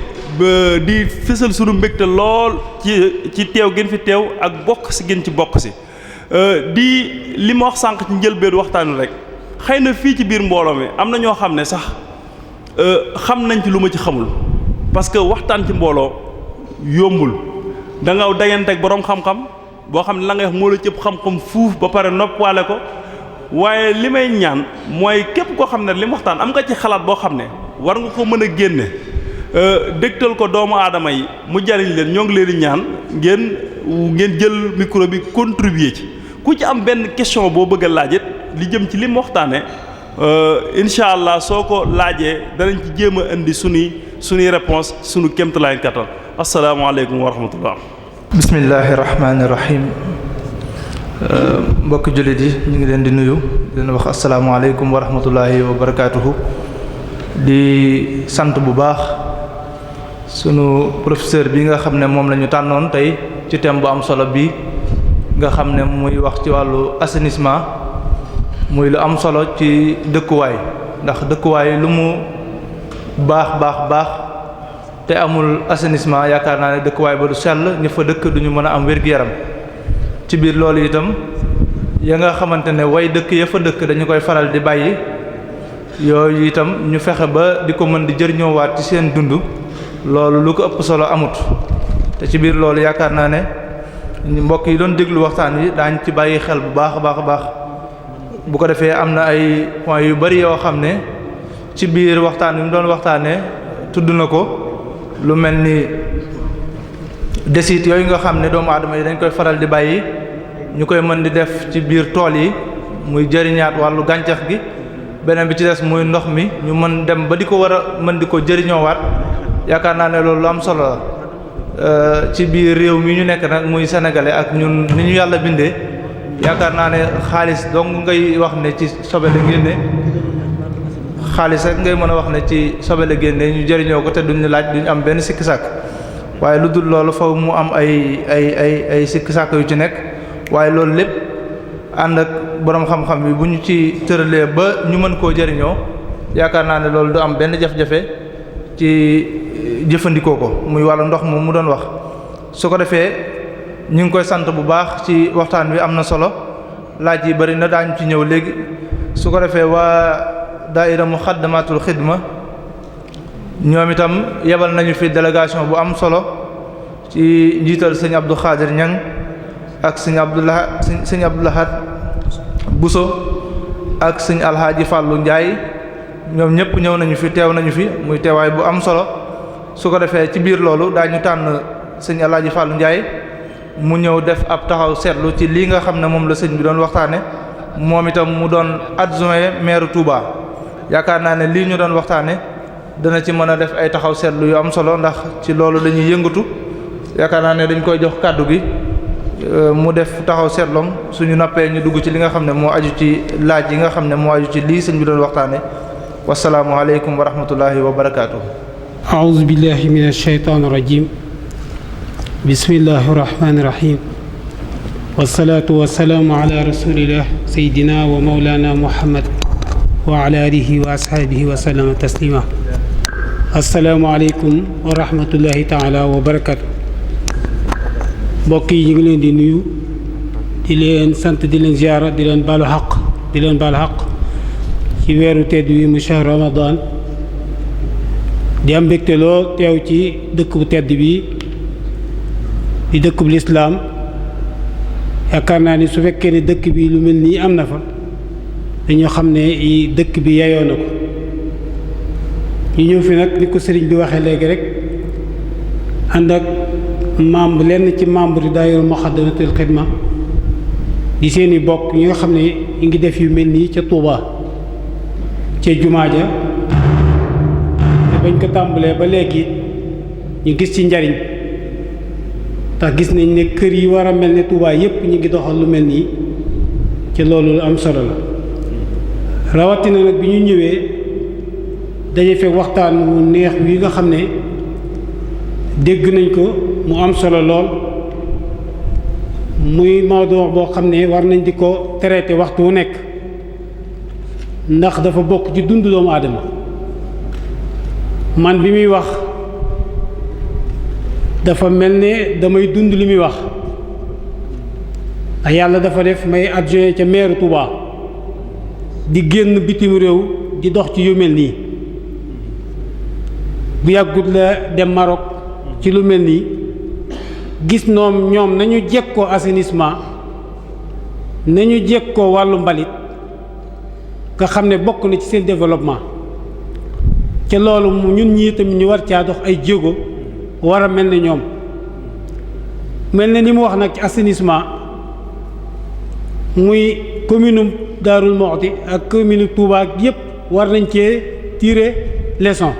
di fësal sunu mbégte lool ci teew gën fi teew ak bokk si gën ci bokk si di li ma wax sànq ci njëlbéenu waxtaan wi rek xëy na fii ci biir mbooloo mi am na ñoo xam ne sax xam nañ ci lu ma ci xamul parce que waxtaan ci mbooloo yombul da nga dayanteeg boroom xam-xam boo xam ne la nga wax moo la cëpp xam-xam fuuf ba pare noppaale ko waaye li may ñaan mooy képp koo xam ne li mu waxtaan am nga ci xalaat boo xam ne war nga ko mën a génne dégtal ko doomu aadama yi mu jariñ leen ñoo ngi leen di ñaan ngeen jël micro bi contribuer ci ku ci am benn question boo bëgg a laaj it li jëm ci li mu waxtaane incha allah soo ko laajee danañ ci jéem a indi suñuy réponse suñu kéemtalaay kattan asalaamaaleykum wa rahmatullah bismillahi rahmaani rahim mbokki jullit yi ñu ngi leen di nuyu di leen wax asalaamaaleykum wa rahmatullahi wa barakaatuhu di sant bu baax sunu professeur bi nga xam ne moom la ñu tànnoon tey ci thème bu am solo bi nga xam ne muy wax ci wàllu assainissement muy lu am solo ci dëkkuwaay ndax dëkkuwaay lu mu baax te amul assainissement yaakaar naa ne dëkkuwaay ba du sell ña fa dëkk duñu mën a am wér-gu-yaram ci biir loolu itam ya nga xamante ne way dëkk ya fa dëkk dañu koy faral di bàyyi yooyu itam ñu fexe ba di ko mën di jëriñoowaat ci seen dund loolu lu ko ëpp solo amut te ci biir loolu yaakaar naa ne mbokk yi doon déglu waxtaan wi daañ ci bàyyi xel bu baax a baax bu ko defee am na ay points yu bari yoo xam ne ci biir waxtaan wi mu doon waxtaanee tudd na ko lu mel ni desit yooyu nga xam ne doomu aadama yi dañ koy faral di bàyyi ñu koy mën di def ci biir tool yi muy jëriñaat wàllu gàncax gi beneen bi ci des muy ndox mi ñu mën dem ba di ko war a mën di ko jëriñoowaat yaakaar naa ne loolu lu am solo la ci biir réew mi ñu nekk nag muy sénégalais ak ñun ni ñu yàlla bindee yaakaar naa ne xaalis dong ngay wax ne ci sobe la génne xaalis rek ngay mën a wax ne ci sobe la génne ñu jëriñoo ko te duñu laaj duñu am benn sikki sàkk waaye lu dul loolu faw mu am ay sikki sàkk yu ci nekk waaye loolu lépp ànd ak boroom xam-xam bi bu ñu ci tëralee ba ñu mën koo jëriñoo yaakaar naa ne loolu du am benn jafe-jafe ci jëfandikoo ko muy wàllu ndox moom mu doon wax su ko defee ñu ngi koy sant bu baax ci waxtaan wi am na solo laaj yi bari na daañu ci ñëw léegi su ko defee waa daaira Muxaddamatul Xidma ñoom itam yebal nañu fi délégation bu am solo ci njiital sëñ Abdou Khadir Ñang ak sëñ Abdoulahat Bousso ak sëñ Alhaaji Fàllu Njaay ñoom ñëpp ñëw nañu fi teew nañu fi muy teewaay bu am solo su ko defee ci biir loolu daañu tànn sëñ Alhaaji Fàllu Njaay mu ñëw def ab taxaw seetlu ci lii nga xam ne moom la sëñ bi doon waxtaane moom itam mu doon adjoint maire Touba yaakaar naa ne lii ñu doon waxtaane dana ci mën a def ay taxaw seetlu yu am solo ndax ci loolu dañuy yëngatu yaakaar naa ne dañ koy jox kàddu gi mu def taxaw seetloom suñu noppee ñu dugg ci li nga xam ne moo aju ci laaj yi nga xam ne moo aju ci lii sëñ bi doon waxtaane wasalaamu aleykum wa rahmatullahi wa barakaatuh. a'uuzu billahi minash shaytaanir rajiim bismillahir rahmaanir rahiim wasalaatu wasalaamu ala rasulillah sayyidina wa mawlana muhammad wa ala alihi wa ashaabihi wa sallama taslima. asalaamaaleykum wa rahmatullahi taala wa barakatu. mbokk yi ñu ngi leen di nuyu di leen sant di leen ziyaara di leen baalu xaq ci weeru tedd wi mu shahr ramadan di am mbégte loo teew ci dëkk bu tedd bi di dëkk bu lislaam yaakaar naa ni su fekkee ne dëkk bi lu mel nii am na fa dañoo xam ne dëkk bi yayoo na ko. ñu ñëw fi nag ni ko sëriñ bi waxee léegi rek ànd ak membre lenn ci membre yi daayira Muxaddamatul Xidma di seeni bokk ñi nga xam ne ñu ngi def yu mel nii ca Touba ca jumaa ja te bañ ko tàmbalee ba léegi ñu gis ci njariñ tax gis nañ ne kër yi war a mel ne Touba yépp ñu ngi doxal lu mel nii ci loolu lu am solo la rawatina nag bi ñu ñëwee dañuy fekk waxtaan wu neex wi nga xam ne dégg nañ ko mu am solo lool muy mawdu boo xam ne war nañ di ko traité waxtu wu nekk ndax dafa bokk ci dundu doomu aadama. man bi muy wax dafa mel ne damay dund li muy wax ndax yàlla dafa def may adjoint ca maire Touba di génn bitim réew di dox ci yu mel nii. bu yàggut la dem Maroc ci lu mel nii gis ñoom nañu jekkoo assainissement nañu jekkoo wàllu mbalit nga xam ne bokk na ci seen développement ca loolu ñun ñii tamit ñu war caa dox ay jéego war a mel ne ñoom mel ne ni mu wax nag ci assainissement muy commune Darou Mouhty ak commune Touba yépp war nañ cee tirer leçon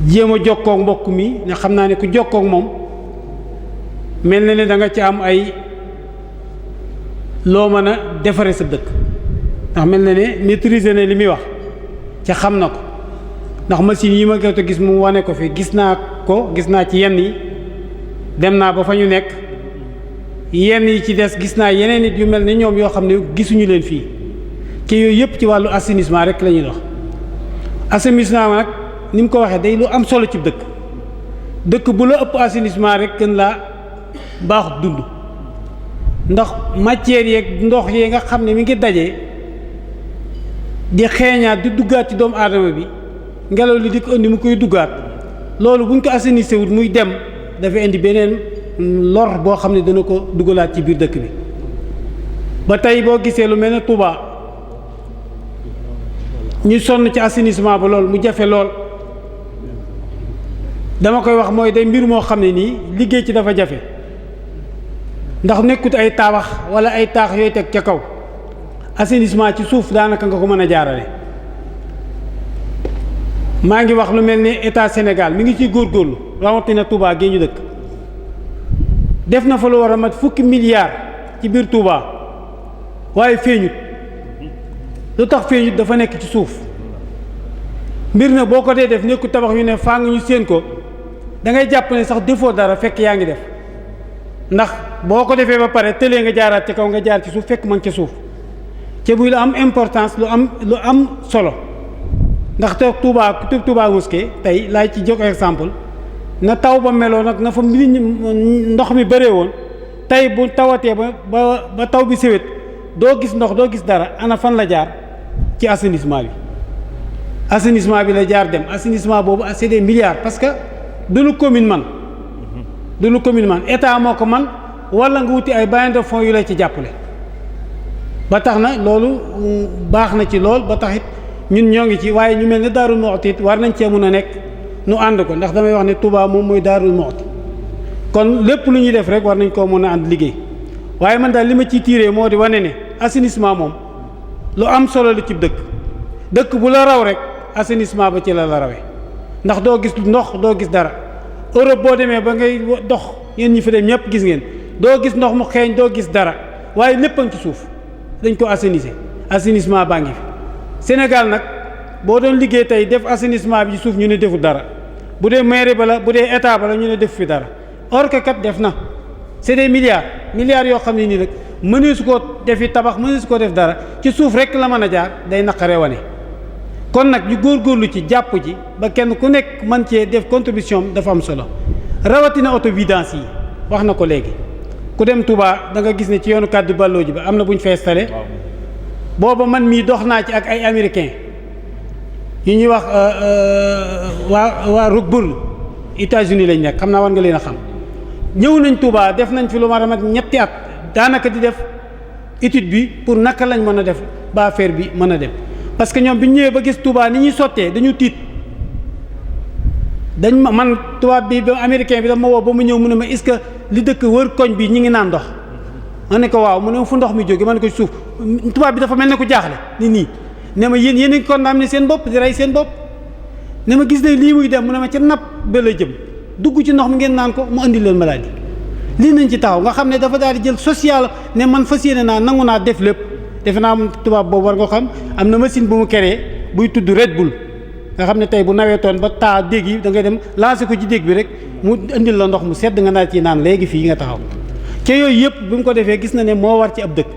jéem a jokkoog mbokk mi ne xam naa ne ku jokkoog moom mel na ne da nga ci am ay loo mën a defare sa dëkk ndax mel na ne maîtriser na li muy wax ca xam na ko ndax machine yi ma gëstu gis mu wane ko fi gis naa ci yenn yi dem naa ba fa ñu nekk yenn yi ci des gis naa yeneen nit yu mel ne ñoom yoo xam ne gisuñu leen fii ci yooyu yëpp ci wàllu assainissement rek la ñuy dox. assainissement nag ni mu ko waxee day lu am solo ci dëkk bu la ëpp assainissement rek gën laa baaxut dund ndax matière yeeg ndox yi nga xam ne mi ngi daje di xeeñaat di duggaat ci doomu aadama bi ngelaw li di ko indi mu koy duggaat loolu buñ ko assainissé wut muy dem dafa indi beneen lor boo xam ne dana ko dugalaat ci biir dëkk bi. ba tey boo gisee lu mel ne Touba ñu sonn ci assainissement ba lool mu jafe lool dama koy wax mooy day mbir moo xam ne nii liggéey ci dafa jafe ndax nekkut ay tabax wala ay taax yooyu teg ca kaw assainissement ci suuf daanaka nga ko mën a jaarale. maa ngi wax lu mel ne état Sénégal mi ngi ciy góorgóorlu rawatina Touba gee ñu dëkk def na fa lu war a mat fukki milliards ci biir Touba waaye feeñut. lu tax feeñut dafa nekk ci suuf mbir na boo ko dee def nekku tabax yu ne faa nga ñu séen ko da ngay jàpp ne sax defoo dara fekk yaa ngi def ndax boo ko defee ba pare tëlee nga jaaraat ci kaw nga jaar ci suuf fekk man ca suuf ca buy lu am importance lu am solo ndax te Touba mosquée tey laay ci jox exemple na taw ba meloo nag na fa ndox mi bëree woon tey bu tawatee ba taw bi séwét doo gis ndox doo gis dara ana fan la jaar ci assainissement bi la jaar dem assainissement boobu c'est des milliards parce que du lu commune man état moo ko man wala nga wuti ay bailleurs de fonds yu lay ci jàppale ba tax na loolu baax na ci lool ba taxit ñun ñoo ngi ci waaye ñu mel ne Darou Mouhty it war nañ cee mën a nekk nu ànd ko ndax damay wax ne Touba moom mooy Darou Mouhty kon lépp lu ñuy def rek war nañ koo mën a ànd liggéey waaye man daal li ma ciy tiiree moo di wane ne assainissement moom lu am solo la ci dëkk bu la raw rek assainissement ba ci la rawee ndax doo gis ndox doo gis dara Europe boo demee ba ngay dox yéen ñi fi dem ñëpp gis ngeen doo gis ndox mu xeeñ doo gis dara waaye lépp a ngi ci suuf dañ ko assainissement baa ngi fi Sénégal nag boo doon liggéey tey def assainissement bi ci suuf ñu ne deful dara bu dee mairie ba la bu dee état ba la ñu ne def fi dara or que kat def na c'est des milliards milliards yoo xam ne nii nag mënee su koo defi tabax mënee su koo def dara ci suuf rek la mën a jaar day naqaree wane. kon nag ñu góorgóorlu ci jàpp ci ba kenn ku nekk mën cee def contribution dafa am solo rawatina autovidance yi wax na ko léegi ku dem Touba da nga gis ne ci yoonu kàddu balloo ji ba am na bu ñu fa installé booba man mii dox naa ci ak ay américain yu ñuy wax waa Rockburn États-Unis lañ nekk xam naa war nga leen a xam ñëw nañ Touba def nañ fi lu ma ramat ñetti at daanaka di def étude bi pour naka lañ mën a def ba affaire bi mën a dem parce que ñoom bi ñu ñëwee ba gis Touba ni ñuy sottee dañu tiit dañ ma man tubaab bi ba américain bi dama woo ba mu ñëw mu ne ma est-ce que li dëkk wër koñ bi ñi ngi naan ndox ma ne ko waaw mu ne fu ndox mi jóge ma ne ko suuf tubaab bi dafa mel ne ku jaaxle ni nii ne ma yéen a ngi condamné seen bopp di rey seen bopp ne ma gis ne lii muy dem mu ne ma ca napp ba la jëm dugg ci ndox mi ngeen naan ko mu andi leen maladie lii nañ ci taxaw nga xam ne dafa daal di jël social ne man fas yéene naa nangu naa def lépp defe naa am tubaab boobu war nga xam am na machine bu mu créé buy tudd Red Bull nga xam ne tey bu nawetoon ba taa dégg yi da ngay dem lancer ko ci dégg bi rek mu indil la ndox mu sedd nga naa ci naan léegi fii nga taxaw te yooyu yëpp bi mu ko defee gis na ne moo war ci ab dëkk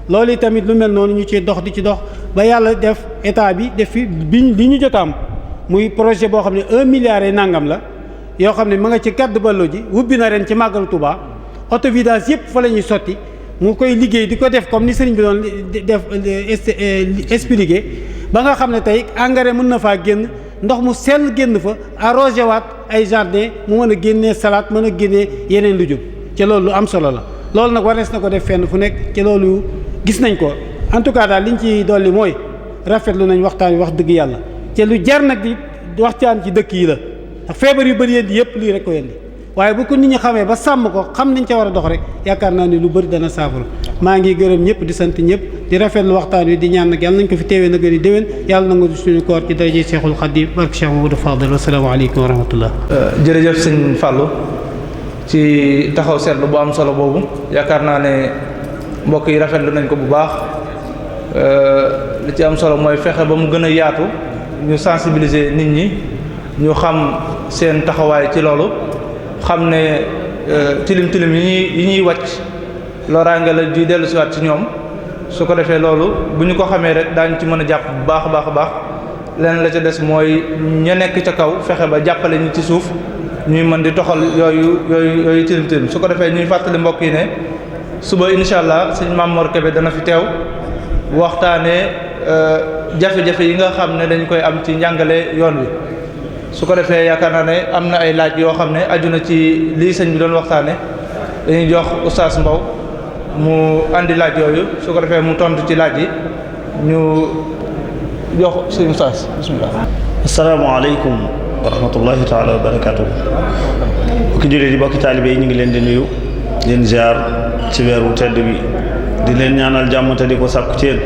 loolu yi tamit lu mel noonu ñu ci dox di ci dox ba yàlla def état bi def fi li ñu jot am muy projet boo xam ne 1 milliard nangam la yoo xam ne ma nga ci kàddu ballo ji wubbi na ren ci màggalu Touba autovidage yëpp fa la ñuy sotti mu koy liggéey di ko def comme ni sëriñ bi doon def expliqué ba nga xam ne tey engrais mën na faa génn ndox mu sell génn fa arrosé waat ay jardin mu mën a génnee salade mën a génnee yeneen lu jub ci loolu lu am solo la loolu nag warees na ko def fenn fu nekk ci loolu gis nañ ko en tout cas daal liñ ci dolli mooy rafetlu nañ waxtaan wi wax dëgg yàlla te lu jar nag di waxtaan ci dëkk yi la ndax feebar yu bëri yéen yëpp lii rek ko yéen waaye bu ko nit ñi xamee ba sàmm ko xam nañ ca war a dox rek yaakaar naa ni lu bëri dana saafara maa ngi gërëm ñëpp di sant ñëpp di rafetlu waxtaan wi di ñaan nag yàlla nañ ko fi teewee na gën a déwén yàlla na nga suñu koor ci daraje Cheikhul Khadim barke Cheikh Mamadou Fadel wasalaamaaleykum wa rahmatullah. jërëjëf sëñ Fallou ci taxaw seetlu bu am solo boobu yaakaar naa ne mbokk yi rafetlu nañ ko bu baax li ci am solo mooy fexe ba mu gën a yaatu ñu sensibiliser nit ñi ñu xam seen taxawaay ci loolu xam ne tilim tilim yi ñuy wàcc loraange la di dellu siwaat ci ñoom su ko defee loolu bu ñu ko xamee rek daañu ci mën a jàpp bu baax a baax a baax leneen la ca des mooy ña nekk ca kaw fexe ba jàppale ñi ci suuf ñuy mën di toxal yooyu tilim tilim su ko defee ñuy fàttali mbokk yi ne suba incha allah sëñ Mamor Kébé dana fi teew waxtaanee jafe-jafe yi nga xam ne dañ koy am ci njàngale yoon wi su ko defee yaakaar naa ne am na ay laaj yoo xam ne aju na ci lii sëñ bi doon waxtaane dañuy jox oustaz Mbow mu andi laaj yooyu su ko defee mu tontu ci laaj yi ñu jox sëñ oustaz bismillah. asalaamaaleykum wa rahmatullahi taala wa barakatuh bokki jullit yi bokki taalibe yi ñu ngi leen di nuyu leen ziar ci weeru tedd bi di leen ñaanal jàmm te di ko sàkku ci yéen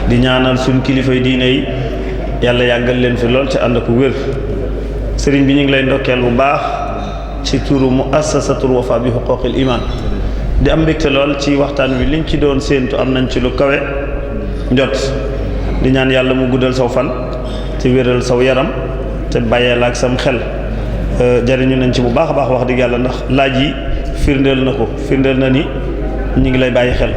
di ñaanal suñ kilifay diine yi yàlla yàggal leen fi lool ci ànd ak wér sëriñ bi ñu ngi lay ndokkeel bu baax ci turu muassasatul wafa bi huquqil iman di am mbégte lool ci waxtaan wi liñ ci doon séentu am nañ ci lu kawe njot di ñaan yàlla mu guddal saw fan te wéral saw yaram te bàyyeel ak sam xel jariñu nañ ci bu baax a baax wax dëgg yàlla ndax laaj yi firndeel na ko firndeel na ni ñu ngi lay bàyyi xel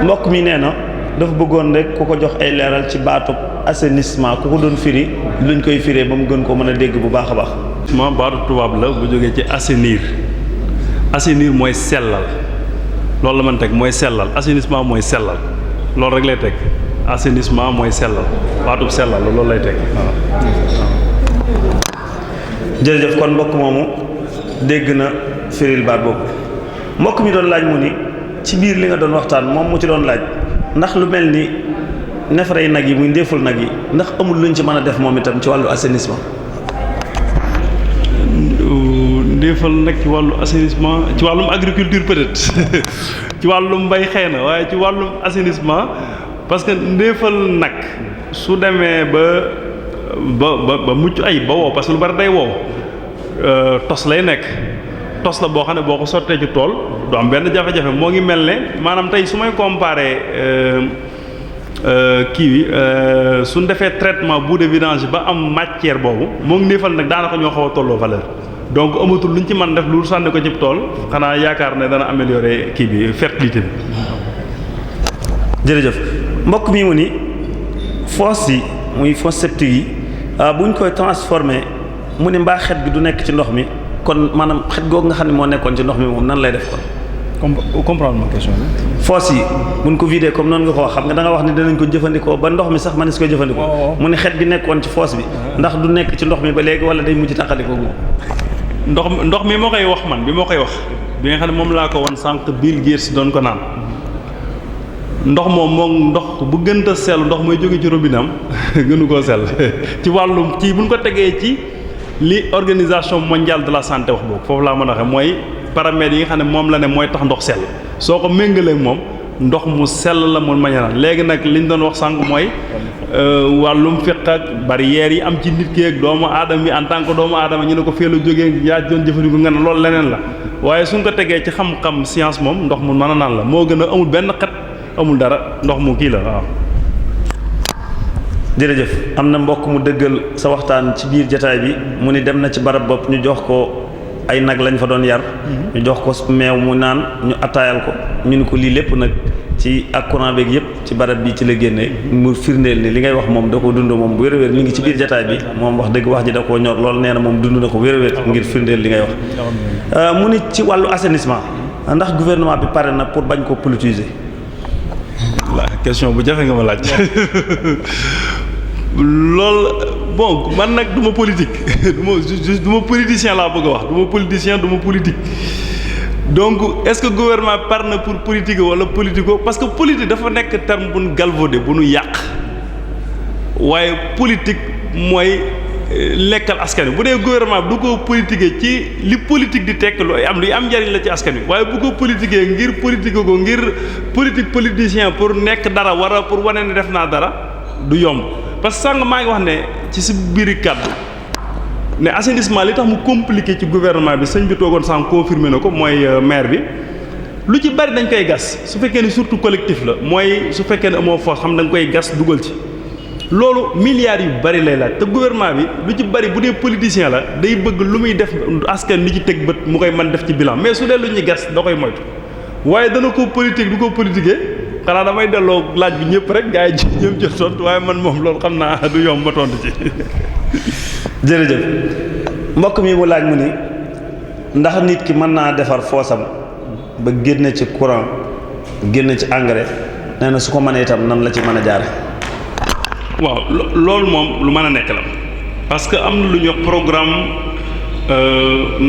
mbokk mi nee na dafa bëggoon rek ku ko jox ay leeral ci baatub assainissement ku ko doon firi luñ koy firee ba mu gën ko mën a dégg bu baax a baax. ma baatu tubaab la bu jógee ci assainir assainir mooy sellal loolu la mën teg mooy sellal assainissement mooy sellal loolu rek lay teg assainissement mooy sellal baatub sellal loolu lay teg waaw. jërëjëf kon mbokk moomu dégg na firil baat boobu mbokk mi doon laaj mu ni ci biir li nga doon waxtaan moom mu ci doon laaj ndax lu mel ni neefare nag yi muy ndéeful nag yi ndax amul luñ ci mën a def moom itam ci wàllu assainissement. ndéefal nag ci wàllu assainissement ci wàllum agriculture peut-être ci wàllum mbay xëy na waaye ci wàllum assainissement parce que ndéefal nag su demee ba mucc ay ba wow parce que lu bari day wow tos lay nekk tos la boo xam ne boo ko sottee ci tool du am benn jafe-jafe moo ngi mel ne maanaam tey su may comparer kii bi suñ defee traitement boue de vidange ba am matière boobu moo ngi ndéefal nag daanaka ñoo xaw a tolloo valeur donc amatul luñ ci mën def lu sànni ko ci tool xanaa yaakaar ne dana améliorer kii bi fertilité bi. jërëjëf mbokk mi mu ni fosse yi muy fosse septique yi buñ koy transformer mu ni mbaa xet gi du nekk ci ndox mi kon maanaam xet googu nga xam ne moo nekkoon ci ndox mi moom nan lay def kon. comprendre ma question bi. fosse yi buñ ko vider comme noonu nga ko wax xam nga da nga wax ni danañ ko jëfandikoo ba ndox mi sax man si koy jëfandikoo. mu ni xet gi nekkoon ci fosse bi. ndax du nekk ci ndox mi ba léegi wala day mujj tàqalikoo moom. ndox mi moo koy wax man bi moo koy wax bi nga xam ne moom laa ko won sànq Bill Gates doon ko naan ndox moom ndox bu gën a sell ndox mooy jóge ci robinet am gënu koo sell ci wàllum ci buñ ko tegee ci li organisation mondiale de la santé wax boobu foofu laa mën a waxee mooy paramètres yi nga xam ne moom la ne mooy tax ndox sell soo ko méngalee moom ndox mu sell la mun maña naan léegi nag liñ doon wax sànq mooy wàllum fiq ak barrières yi am ci nit ki ak doomu aadama bi en tant que doomu aadama ñu ne ko fee la jógee yaa doon jëfandiku nga ne loolu leneen la waaye suñ ko tegee ci xam-xam science moom ndox mu mën a naan la moo gën a amul benn xet amul dara ndox mu kii la waaw. jërëjëf am na mbokk mu dëggal sa waxtaan ci biir jataay bi mu ni dem na ci barab bopp ñu jox ko ay nag lañ fa doon yar. ñu jox ko meew mu naan ñu attaayal ko ñu ni ko lii lépp nag ci ak courant beeg yëpp ci barab bi ci la génnee mu firndeel ni li ngay wax moom da ko dund moom bu wér-wér mi ngi ci biir jataay bi moom wax dëgg wax ji da koo ñor lool nee na moom dund na ko wér-wér ngir firndeel li ngay wax. mu ni ci wàllu assainissement ndax gouvernement bi pare na pour bañ ko politiser. la question bu jafe nga ma laaj loolu bon man nag du ma politique du ma politicien laa bëgg a wax du ma politicien du ma politique donc est-ce que gouvernement par na pour politique wala politico parce que politique dafa nekk terme bu nu galvaudé bu nu yàq waaye politique mooy lekkal askan wi bu dee gouvernement bi du ko politiquer ci li politique di tekk luy am njariñ la ci askan wi waaye bu ko politiquer ngir politique ko ngir politique politicien pour nekk dara wara pour wane ne def naa dara du yomb parce que sànq maa ngi wax ne ci si biiri kàddu ne assainissement li tax mu compliqué ci gouvernement bi sëñ bi toogoon sànq confirmé na ko mooy maire bi lu ci bari dañ koy gas su fekkee ni surtout collectif la mooy su fekkee ne amoo force xam da nga koy gas dugal ci loolu milliards yu bari lay laaj te gouvernement bi lu ci bari bu dee politicien la day bëgg lu muy def askan li ci teg bët mu koy mën def ci bilan mais su dee lu ñuy gas da koy moytu waaye dana ko politique du ko politiquer xanaa damay delloo laaj bi ñëpp rek gars yi ñëm jot tontu waaye man moom loolu xam naa du yomb ba tontu ci. jërëjëf mbokk mi mu laaj mu ni ndax nit ki mën naa defar foosam ba génne ci courant génne ci engrais nee na su ko mënee itam nan la ci mën a jaare waaw loolu moom lu mën a nekk la parce que am na lu ñuy wax programme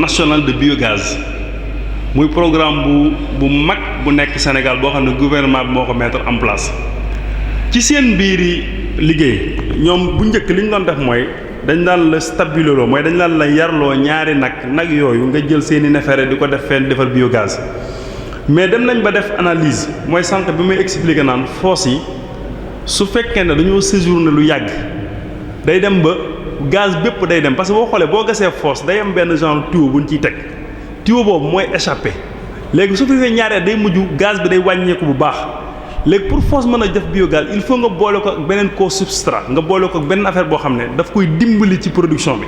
national de biogaz muy programme bu mag bu nekk Sénégal boo xam ne gouvernement bi moo ko mettre en place ci seen biiri liggéey ñoom bu njëkk li ñu doon def mooy dañ daan la stabiloloo mooy dañ daan la yarloo ñaari nag yooyu nga jël seeni neefere di ko def fenn defar biogaz mais dem nañ ba def analyse mooy sànq bi may expliquer naan fosse yi su fekkee ne dañoo séjourné lu yàgg day dem ba gaz bépp day dem parce que boo xoolee boo gasee fosse day am benn genre tuyau bu ñu ciy teg tuyau boobu mooy échappé léegi su fekkee ñaareel day mujj gaz bi day wàññeeku bu baax léegi pour fosse mën a def biogaz il faut nga boole ko ak beneen co-substrat nga boole ko ak beneen affaire boo xam ne daf koy dimbali ci production bi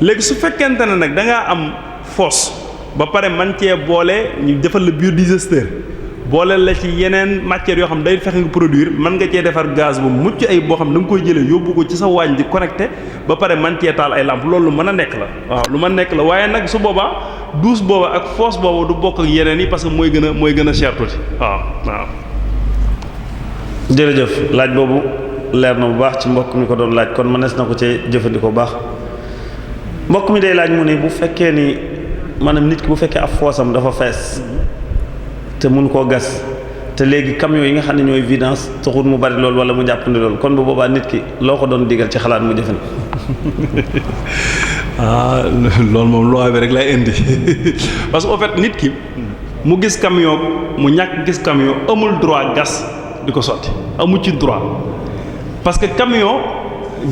léegi su fekkente ne nag da ngaa am fosse ba pare man cee boole ñu defal la biodigesteur boole la ci yeneen matières yoo xam ne day fexe nga produire mën nga cee defar gaz bu mucc ay boo xam ne da nga koy jëlee yóbbu ko ci sa waañ di connecté ba pare man cee taal ay lampe loolu lu mën a nekk la waaw lu mën a nekk la waaye nag su boobaa douche booba ak fosse booba du bokk ak yeneen yi parce que mooy gën a cher tuuti waaw. jërëjëf laaj boobu leer na bu baax ci mbokk mi ko doon laaj kon mënees na ko cee jëfandikoo bu baax mbokk mi day laaj mu ne bu fekkee ni maanaam nit ki bu fekkee ab foosam dafa fees te mun koo gas te léegi camion yi nga xam ne ñooy vidange taxul mu bari lool wala mu jàppandi lool kon bu boobaa nit ki loo ko doon digal ci xalaat mu jëfandikoo. loolu moom loi bi rek lay indi parce que au fait nit ki mu gis camion mu ñàkk gis camion amul droit gas di ko sotti amu ci droit parce que camion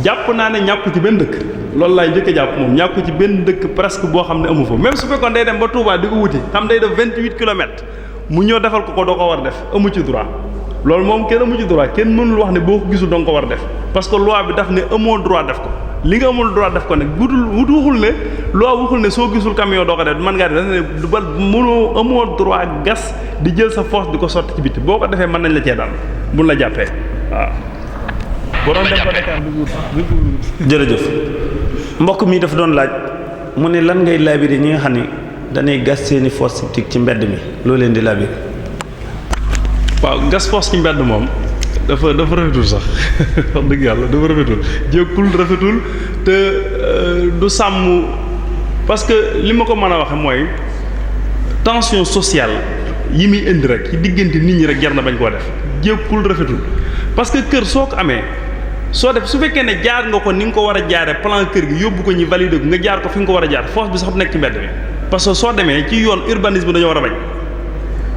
jàpp naa ne ñàkku ci benn dëkk loolu laay njëkk a jàpp moom ñàkku ci benn dëkk presque boo xam ne amu fa même su fekkoon day dem ba Touba di ko wuti xam day def 28 kilomètres mu ñëw defal ko doo ko war def amu ci droit loolu moom kenn amu ci droit kenn mënul wax ne boo ko gisul doo nga ko war def parce que loi bi daf ne amoo droit def ko li nga amul droit def ko nag waxul ne loo waxul ne soo gisul camion doo ko def mën ngaa def ne ba mënoo amoo droit gas di jël sa force di ko sotti ci biti boo ko defee mën nañ la cee dal buñ la jàppee waaw. boo doon def ko Dakar jërëjëf mbokk mi dafa doon laaj mu ne lan ngay labiré ñi nga xam ni dañuy gas seeni fosse septique ci mbedd mi loo leen di labiré. waaw gas fosse ci mbedd moom dafa rafetul sax wax dëgg yàlla dafa rafetul jékkul rafetul te du sàmm parce que li ma ko mën a waxe mooy tension sociale yi muy indi rek ci diggante nit ñi rek jar na bañ koo def jékkul rafetul parce que kër soo ko amee soo def su fekkee ne jaar nga ko ni nga ko war a jaare plan kër gi yóbbu ko ñu valider ko nga jaar ko fi nga ko war a jaar fosse bi sax nekk ci mbedd mi parce que soo demee ci yoon urbanisme dañoo war a bañ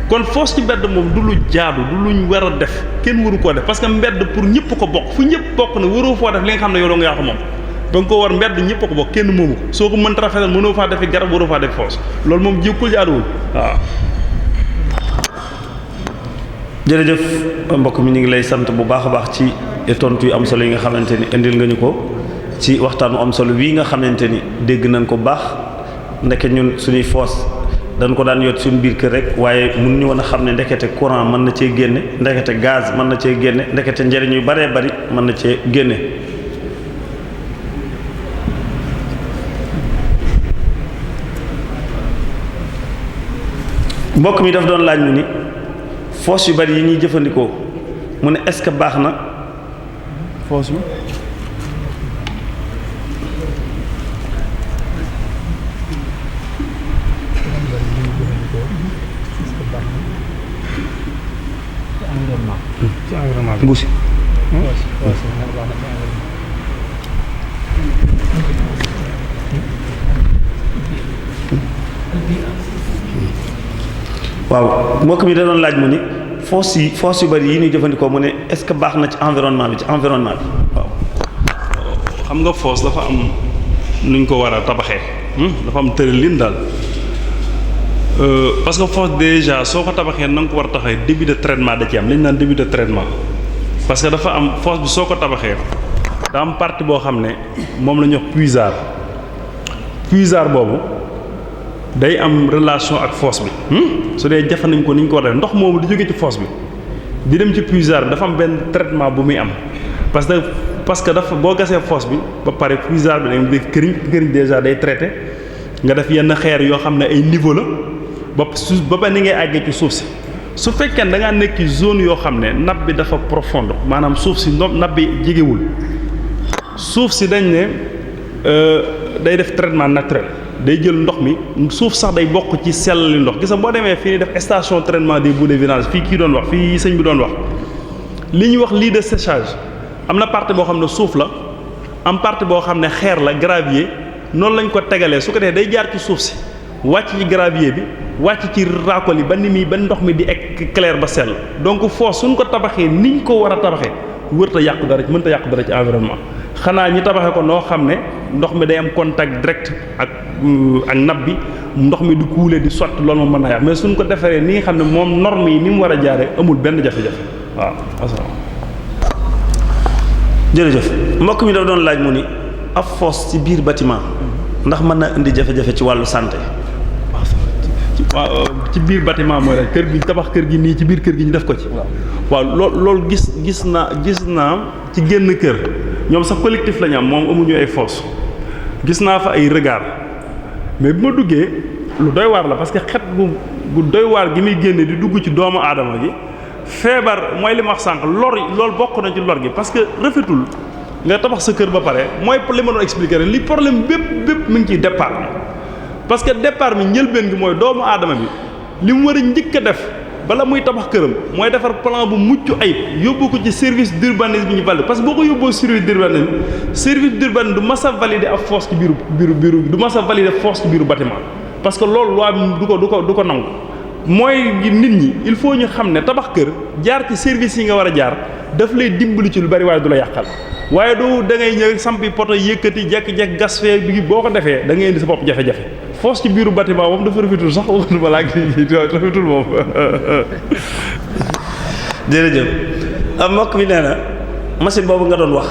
kon fosse ci mbedd moom du lu jaadu du luñ war a def kenn waru koo def parce que mbedd pour ñëpp ko bokk fu ñëpp bokk na waroo foo def li nga xam ne yow doo nga yaa ko moom ba nga ko war mbedd ñëpp ko bokk kenn moomu ko soo ko mënta rafetal mënoo faa defi garab waroo faa def fosse loolu moom jékkul jaaduwul waaw. jërëjëf mbokk mi ñu ngi lay sant bu baax a baax ci tontu yu am solo yi nga xamante ni indil nga ñu ko ci waxtaanu am solo wii nga xamante ni dégg nañ ko baax ndeke ñun suñuy fosse dañ ko daan yot suñu biir kër rek waaye mun ñu woon a xam ne ndekete courant mën na cee génne ndekete gaz mën na cee génne ndekete njëriñ yu baree bari mën na cee génne. mbokk mi daf doon laaj mu ni fosse yu bari yi ñuy jëfandikoo mu ne est-ce que baax na fosse yu ci environnement bi mbuusi waaw mbokk mi da doon laaj mu ni fosse yu bari yi ñuy jëfandikoo mu ne est-ce que baax na ci environnement bi waaw. xam nga fosse dafa am nuñ ko war a tabaxee dafa am tëralin daal parce que fosse déjà soo ko tabaxee na nga ko war a taxawee début de traitement da ci am li ñu naan début de traitement parce que dafa am fosse bi soo ko tabaxee da am partie boo xam ne moom la ñuy wax puisard boobu day am relation ak fosse bi su dee jafe nañ ko ni ñu ko war a def ndox moomu di jóge ci fosse bi di dem ci puisard bi dafa am benn traitement bu muy am parce que dafa boo gasee fosse bi ba pare puisard bi dañuy def këriñ déjà day traité nga def yenn xeer yoo xam ne ay niveau la ba ni ngay àggee ci suuf si su fekkee da ngaa nekk ci zone yoo xam ne nappe bi dafa profonde maanaam suuf si nappe bi jegewul suuf si dañ ne day def traitement naturel day jël ndox mi suuf sax day bokk ci sellali ndox gis nga boo demee fii ni def station traitement des boues de vidange fii kii doon wax fii sëñ bi doon wax li ñuy wax lit de séchage am na partie boo xam ne suuf la am partie boo xam ne xeer la gravier noonu lañ ko tegalee su ko defee day jaar ci suuf si wàcc ci gravier bi wàcc ci racole yi ba ndox mi di ek clair ba sell donc fosse suñ ko tabaxee niñ ko war a tabaxee wërta yàqu dara mënta yàqu dara ci environnement xanaa ñi tabaxee ko noo xam ne ndox mi day am contact direct ak nappe bi ndox mi di couler di sotti loolu moom mën naa yàq mais suñ ko defaree ni nga xam ne moom norme yi ni mu war a jaaree amul benn jafe-jafe waaw asalaamaaleykum. jërëjëf mbokk mi dafa doon laaj mu ni ab fosse ci biir bâtiment ndax mën na indi jafe-jafe ci wàllu santé. waaw ci biir bâtiment mooy rek kër gi tabax kër gi nii ci biir kër gi ñu def ko ci. waaw loolu gis naa ci génn kër ñoom sax collectif la ñu am moom amuñu ay fosse gis naa fa ay regard mais bi ma duggee lu doy waar la parce que xet gu doy waar gi muy génne di dugg ci doomu aadama gi feebar mooy li ma wax sànq loolu bokk na ci lor gi parce que rafetul nga tabax sa kër ba pare mooy li ma doon expliquer rek li problème bépp mi ngi ciy départ bi parce que départ bi njëlbeen gi mooy doomu aadama bi li mu war a njëkk a def bala muy tabax këram mooy defar plan bu mucc ayib yóbbu ko ci service d'urbanisme bi ñu valide parce que boo ko yóbboo service d'urbanisme du mas a valider ab fosse ci biiru du mas a valider fosse ci biiru bâtiment parce que loolu loi bi du ko nangu mooy nit ñi il faut ñu xam ne tabax kër jaar ci service yi nga war a jaar daf lay dimbali ci lu bari waaye du la yàqal waaye du da ngay ñëw sampi poto yëkkati jekk-jekk gas fee bi boo ko defee da ngay indi sa bopp jafe-jafe fosse ci biiru bâtiment moom dafa rafetul sax waxatu ma laa rafetul moom. jërëjëf mbokk mi nee na machine boobu nga doon wax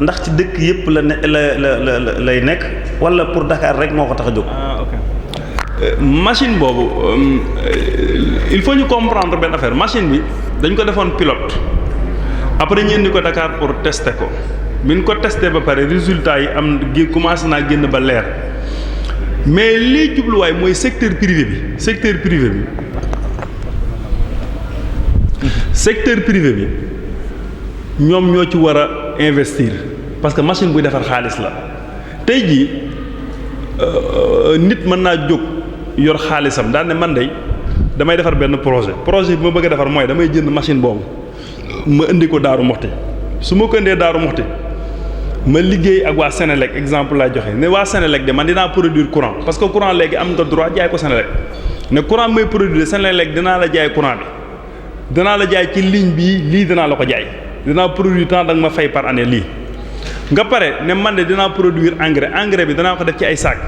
ndax ci dëkk yépp lay nekk wala pour Dakar rek moo ko tax a jóg. Machine boobu il faut ñu comprendre benn affaire machine bi dañ ko defoon pilote après ñu indi ko Dakar pour tester ko bi ñu ko tester ba pare résultat yi commencé naa génn ba leer mais lii jubluwaay mooy secteur privé bi ñoom ñoo ci war a investir parce que machine buy defar xaalis la tey jii nit mën naa jóg yor xaalisam daal ne man de damay defar benn projet bi ma bëgg a defar mooy damay jënd machine boobu ma indi ko Daaru Muxti su ma ko indee Daaru Muxti ma liggéey ak waa Sénélec exemple laa joxe ne waa Sénélec de man dinaa produire courant parce que courant léegi am nga droit jaay ko Sénélec ne courant may produire Sénélec dinaa la jaay courant bi dinaa la jaay ci ligne bii lii dinaa la ko jaay dinaa produire temps da nga ma fay par année lii nga pare ne man de dinaa produire engrais bi danaa ko def ci ay sac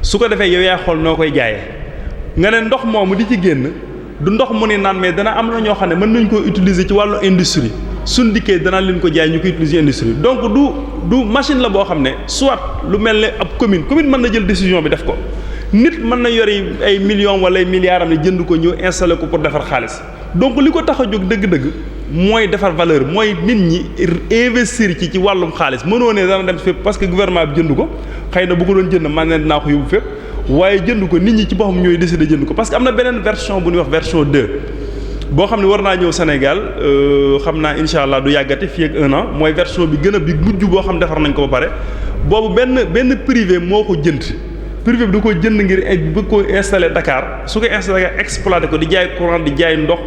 su ko defee yow yaa xool noo koy jaayee nga ne ndox moomu di ci génn du ndox mu ni naan mais dana am na ñoo xam ne mën nañ koo utiliser ci wàllu industrie suñ dikkee danaa leen ko jaay ñu koy utiliser industrie donc du machine la boo xam ne soit lu mel ne ab commune mën na jël décision bi def ko nit mën na yori ay millions wala ay milliards am ne jënd ko ñëw installé ko pour defar xaalis donc li ko tax a jóg dëgg-dëgg mooy defar valeur mooy nit ñi investir ci wàllum xaalis mënoo ne dana dem fépp parce que gouvernement bi jënd ko xëy na bu ko doon jënd man ne dinaa ko yóbbu fépp waaye jënd ko nit ñi ci boppam ñooy décider jënd ko parce que am na beneen version bu ñuy wax version 2 boo xam ne war naa ñëw Sénégal xam naa incha allah du yàggati fii ak 1 an mooy version bi gën a bi mujj boo xam defar nañ ko ba pare boobu benn privé moo ko jënd privé bi da ko jënd ngir bëgg ko installer Dakar su ko installer exploiter ko di jaay courant di jaay ndox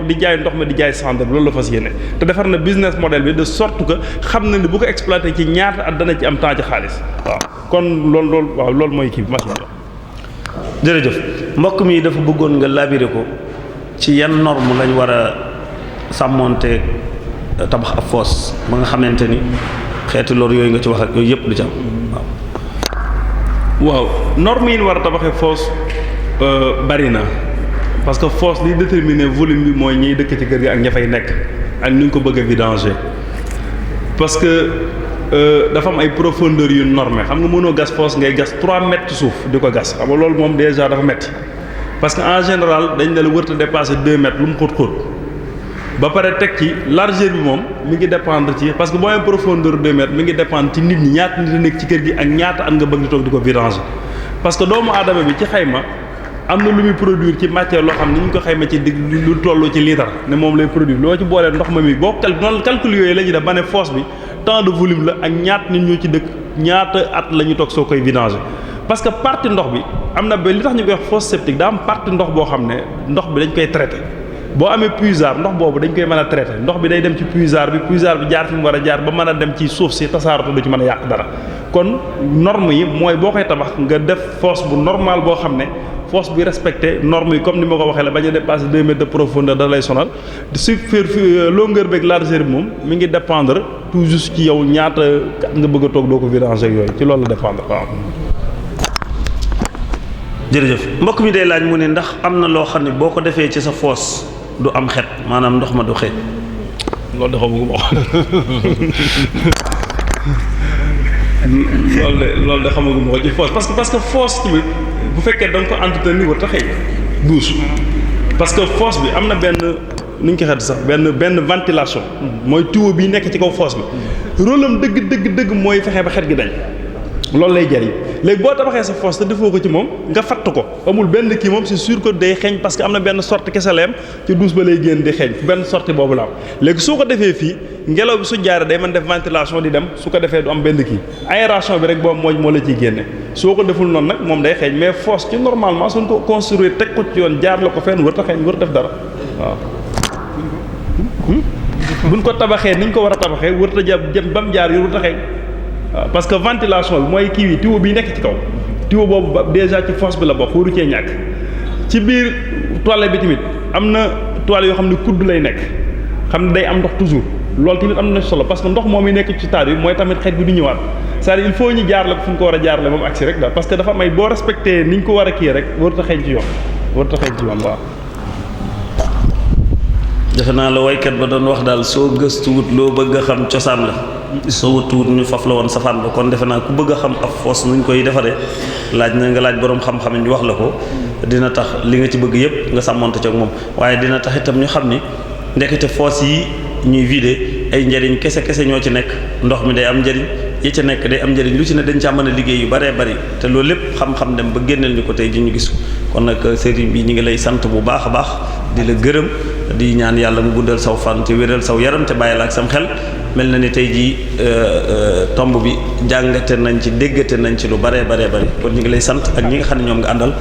ma di jaay centre loolu la fas yéene te defar na business model bi de sorte que xam na ni bu ko exploiter ci ñaata at dana ci am temps ci xaalis waaw kon loolu mooy kii bi machine la. jërëjëf mbokk mi dafa bëggoon nga labiré ko ci yan norme lañ war a sàmmonte tabax ab foos ba nga xamante ni xeeti lor yooyu nga ci wax ak yooyu yëpp du ci am waaw norme yi ñu war a tabaxee foos bari na parce que foos li déterminer volume bi mooy ñiy dëkk ci kër gi ak ña fay nekk ak ni ñu ko bëgg a vidanger parce que dafa am ay profondeur yu normé xam nga mënoo gas foos ngay gas 3 mètres ci suuf di ko gas xam nga loolu moom déjà dafa metti parce que en général dañ ne la wërta dépasser 2 mètres lu mu xóot ba pare teg ci largeur bi moom mi ngi dépendre ci parce que boo amee profondeur 2 mètres mi ngi dépendre ci nit ñi ñaata nit a nekk ci kër gi ak ñaata at nga bëgg di toog di ko vidanger parce que doomu aadama bi ci xayma am na lu muy produire ci matière loo xam ni ñu ko xayma ci digg lu toll ci litre ne moom lay produire loo ci boolee ndox ma mi boo calcul yooyu la ñuy def ba ne fosse bi temps de volume la ak ñaata nit ñoo ci dëkk ñaata at la ñu toog soo koy vidanger parce que partie ndox bi am na ba li tax ñu koy wax fosse septique daa am partie ndox boo xam ne ndox bi dañ koy traité boo amee puisard ndox boobu dañ koy mën a traité ndox bi day dem ci puisard bi jaar fi mu war a jaar ba mën a dem ci suuf si tasaaratu du ci mën a yàq dara kon norme yi mooy boo koy tabax nga def fosse bu normal boo xam ne fosse bi respecté norme yi comme ni ma ko waxee la bañ a dépasser 2 mètres de profondeur da lay sonal su longueur beeg largeur bi moom mi ngi dépendre tout juste ci yow ñaata nga bëgg a toog doo ko vidanger yooyu ci loolu la dépendre waaw. jërëjëf mbokk mi day laaj mu ne ndax am na loo xam ne boo ko defee ci sa fosse du am xet maanaam ndox ma du xeeñ. loolu de xamuma ko loolu de xamaguma ko ci fosse parce que fosse tamit bu fekkee da nga ko entretenir war taxee douche parce que fosse bi am na benn nu ñu ko xet sax benn ventilation mooy tuyau bi nekk ci kaw fosse bi rôle am dëgg mooy fexe ba xet gi dañ loolu lay jariñ léegi boo tabaxee sa fosse te defoo ko ci moom nga fatt ko amul benn kii moom c'est sûr que day xeeñ parce que am na benn sortie kese la am ci douche ba lay génn di xeeñ benn sortie boobu la am léegi soo ko defee fii ngelaw bi su jaaree day mën def ventilation di dem su ko defee du am benn kii aération bi rek boobu moo la ciy génne soo ko deful noonu nag moom day xeeñ mais fosse ci normalement suñ ko construire teg ko ci yoon jaar la ko fenn wër ta xeeñ wër def dara waaw buñ ko tabaxee niñ ko war a tabaxee wër ta jëm ba mu jaar yor wër ta xeeñ waaw parce que ventilation bi mooy kii wi tuyau bi nekk ci kaw tuyau boobu déjà ci fosse bi la bokk waru cee ñàkk ci biir toilette bi tamit am na toilette yoo xam ne kudd lay nekk xam ne day am ndox toujours loolu tamit am na solo parce que ndox moom mi nekk ci taat bi mooy tamit xeet bi du ñëwaat c'est-à-dire il faut ñu jaarale ko fu ñu ko war a jaarale moom agsi rek daal parce que dafa may boo respecté ni ñu ko war a kii rek warut a xeeñ ci yoon warut a xeeñ ci yoon waaw. defe naa la waykat ba doon wax daal soo gëstuwut loo bëgg a xam cosaan la soo wëttuwut ñu faf la woon safaan ba kon defe naa ku bëgg a xam ab foos nuñ koy defaree laaj na nga laaj boroom xam-xam ñu wax la ko dina tax li nga ci bëgg yépp nga sàmmonte ci ak moom waaye dina tax itam ñu xam ni ndekete foos yi ñuy vider ay njariñ kese ñoo ci nekk ndox mi day am njariñ yi ca nekk day am njariñ lu ci ne dañ caa mën a liggéey yu baree bari te loolu lépp xam-xam dem ba génneel ñu ko tey ji ñu gis ko kon nag sëriñ bi ñu ngi lay sant bu baax a baax di la gërëm di ñaan yàlla mu guddal saw fan te wéral saw yaram te bàyyi la ak sam xel mel na ni tey jii tomb bi jàngate nañ ci déggate nañ ci lu baree bari kon ñu ngi lay sant ak ñi nga xam ne ñoom nga àndal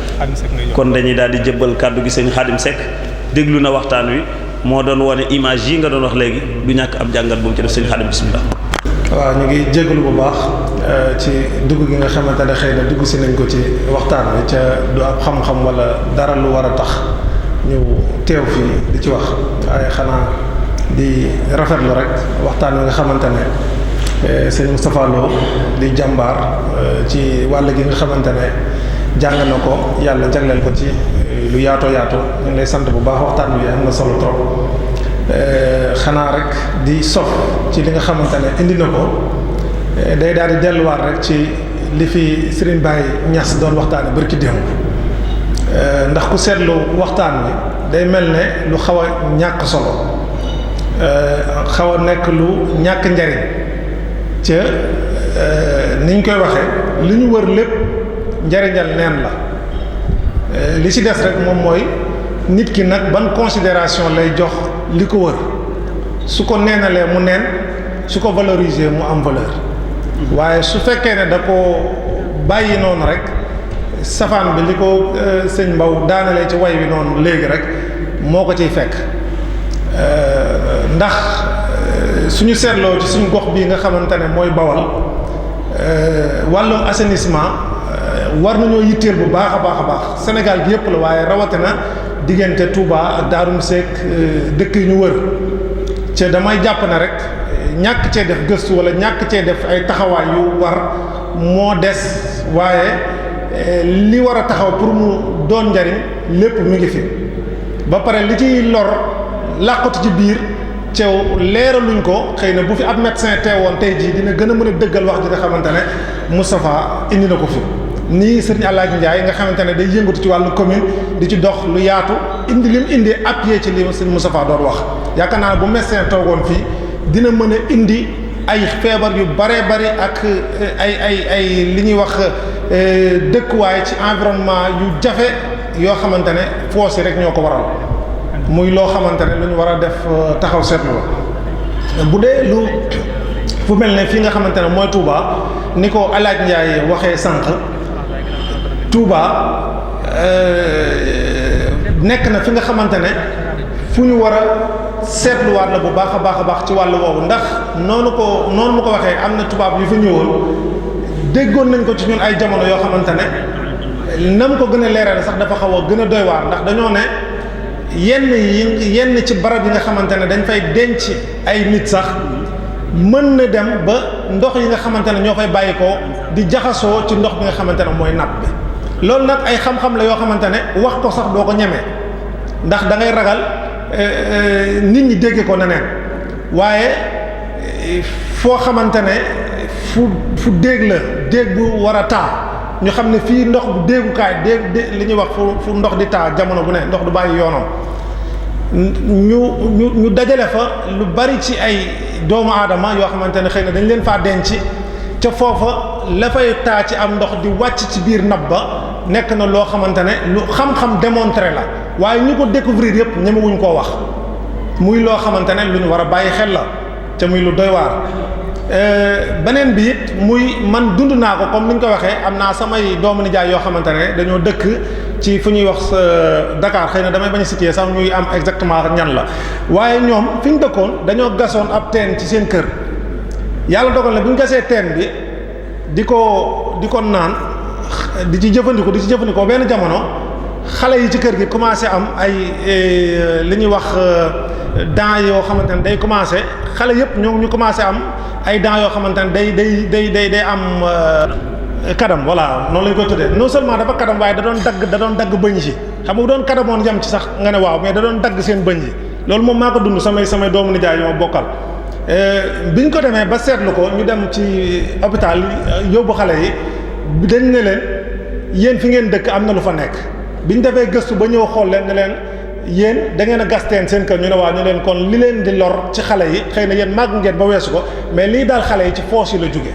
kon dañuy daal di jëbbal kàddu gi sëñ Xaadim Seck déglu na waxtaan wi moo doon wane image yi nga doon wax léegi du ñàkk ab jàngat bu mu ci def sëñ Xaadim bismillah. waaw ñu ngi jégalu bu baax ci dugg gi nga xamante ne xëy na dugg si nañ ko ci waxtaan wi ca du ab xam-xam wala dara lu war a tax ñu teew fii di ci wax waaye xanaa di rafetlu rek waxtaan wi nga xamante ne sëñ Moustapha Lo di jàmbaar ci wàll gi nga xamante ne jàng na ko yàlla jagleel ko ci lu yaatoo yaatu ñu ngi lay sant bu baax waxtaan wi am na solo trop. xanaa rek di sof ci li nga xamante ne indi na ko day daal di delluwaat rek ci li fi Serigne Baye Niass doon waxtaane barki démb ndax ku seetlu waxtaan wi day mel ne lu xaw a ñàkk solo xaw a nekk lu ñàkk njariñ ca niñ koy waxee li ñu wër lépp njariñal neen la li ci des rek moom mooy nit ki nag ban considération lay jox li ko wër su ko neenalee mu neen su ko valoriser mu am valeur waaye su fekkee ne da ko bàyyi noonu rek safaan bi li ko sëñ Mbaw daanalee ci way wi noonu léegi rek moo ko ciy fekk ndax suñu seetloo ci suñu gox bii nga xamante ne mooy Bawal wàllum assainissement war nañoo yitteel bu baax a baax Sénégal gi yëpp la waaye rawatina diggante Touba ak Daaru Museek dëkk yi ñu wër ca damay jàpp ne rek ñàkk cee def gëstu wala ñàkk cee def ay taxawaay yu war moo des waaye li war a taxaw pour mu doon njariñ lépp mi ngi fi ba pare li ciy lor làqatu ci biir ceew leeraluñ ko xëy na bu fi ab médecin teewoon tey jii dina gën a mën a dëggal wax ji nga xamante ne Moustapha indi na ko fi nii Serigne Alaaji Ndiaye nga xamante ne day yëngatu ci wàllu commune di ci dox lu yaatu indi lim indi appuyé ci li Serigne Moustapha doon wax yaakaar naa bu médecin toogoon fii dina mën a indi ay feebar yu bare ak ay li ñuy wax dëkkuwaay ci environnement yu jafe yoo xamante ne foos yi rek ñoo ko waral muy loo xamante ne lu ñu war a def taxaw seetlu la bu dee lu fu mel ne fii nga xamante ne mooy Touba ni ko Alaaji Ndiaye waxee sànq Touba nekk na fi nga xamante ne fu ñu war a seetluwaat la bu baax a baax ci wàllu woowu ndax noonu mu ko waxee am na tubaab yu fa ñëwoon déggoon nañ ko ci ñun ay jamono yoo xamante ne na mu ko gën a leeral sax dafa xaw a gën a doy waar ndax dañoo ne yenn ci barab yi nga xamante ne dañ fay denc ay nit sax mën na dem ba ndox yi nga xamante ne ñoo fay bàyyi ko di jaxasoo ci ndox bi nga xamante ne mooy napp bi loolu nag ay xam-xam la yoo xamante ne wax ko sax doo ko ñemee ndax da ngay ragal nit ñi dégg ko neneen waaye foo xamante ne fu déeg la déeg bu war a taa ñu xam ne fii ndox bu déegukaay déeg li ñuy wax fu ndox di taa jamono bu ne ndox du bàyyi yoonam ñu dajale fa lu bari ci ay doomu aadama yoo xamante ne xëy na dañ leen faa denc ca foofa la fay taa ci am ndox di wàcc ci biir nab ba nekk na loo xamante ne lu xam-xam démontré la waaye ñu ko découvrir yëpp ñemewuñ koo wax muy loo xamante ne lu ñu war a bàyyi xel la te muy lu doy waar beneen bi it muy man dund naa ko comme ni ñu ko waxee am naa samay doomu nijaay yoo xamante ne dañoo dëkk ci fu ñuy wax Dakar xëy na damay bañ a citer sax ñuy am exactement ñan la waaye ñoom fi ñu dëkkoon dañoo gasoon ab teen ci seen kër yàlla dogal na bu ñu gasee teen bi di ko naan di ci jëfandikoo benn jamono xale yi ci kër gi commencé am ay li ñuy wax dents yoo xamante ne day commencé xale yëpp ñu commencé am ay dents yoo xamante ne day am kadam voilà noonu lañ koy tuddee non seulement dafa kadam waaye da doon dagg bëñ yi xam nga bu doon kadamoon yam ci sax nga ne waaw mais da doon dagg seen bëñ yi loolu moom maa ko dund samay doomu nijaay yi ma bokkal biñ ko demee ba seetlu ko ñu dem ci hôpital yóbbu xale yi dañ ne leen yéen fi ngeen dëkk am na lu fa nekk biñ defee gëstu ba ñëw xool leen ne leen yéen da ngeen a gas teen seen kër ñu ne waa ñu leen kon li leen di lor ci xale yi xëy na yéen màgg ngeen ba weesu ko mais lii daal xale yi ci foos yi la jóge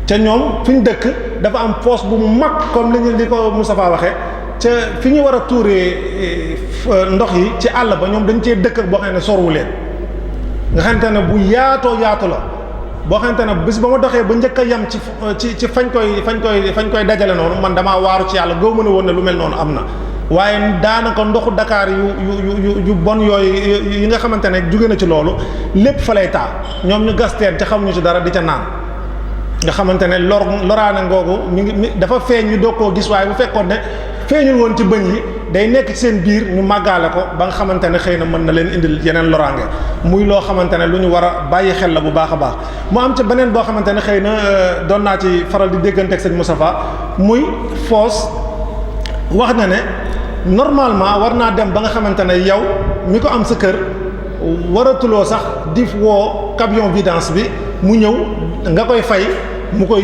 ca ñoom fi ñu dëkk dafa am foos bu mu mag comme li ko Moustapha waxee ca fi ñu war a tuuree ndox yi ci àll ba ñoom dañ cee dëkk boo xam ne sorwu leen nga xamante ne bu yaatoo yaatu la boo xamante ne bis ba ma doxee ba njëkk a yem ci fañ koy dajale noonu man damaa waaru ci yàlla goo mën a woon ne lu mel noonu am na waaye daanaka ndoxu Dakar yu bon yooyu yi nga xamante ne jóge na ci loolu lépp fa lay taa ñoom ñu gas teen te xamuñu ci dara di ca naan nga xamante ne loraane ngoogu mi dafa feeñ ñu doog koo gis waaye bu fekkoon ne feeñul woon ci bëñ yi day nekk ci seen biir ñu màggaale ko ba nga xamante ne xëy na mën na leen indil yeneen loraange muy loo xamante ne lu ñu war a bàyyi xel la bu baax a baax mu am ca beneen boo xamante ne xëy na doon naa ci faral di déggante ak sëñ Moustapha muy foos wax na ne normalement war naa dem ba nga xamante ne yow mi ko am sa kër waratuloo sax di woo camion vidange bi mu ñëw nga koy fay mu koy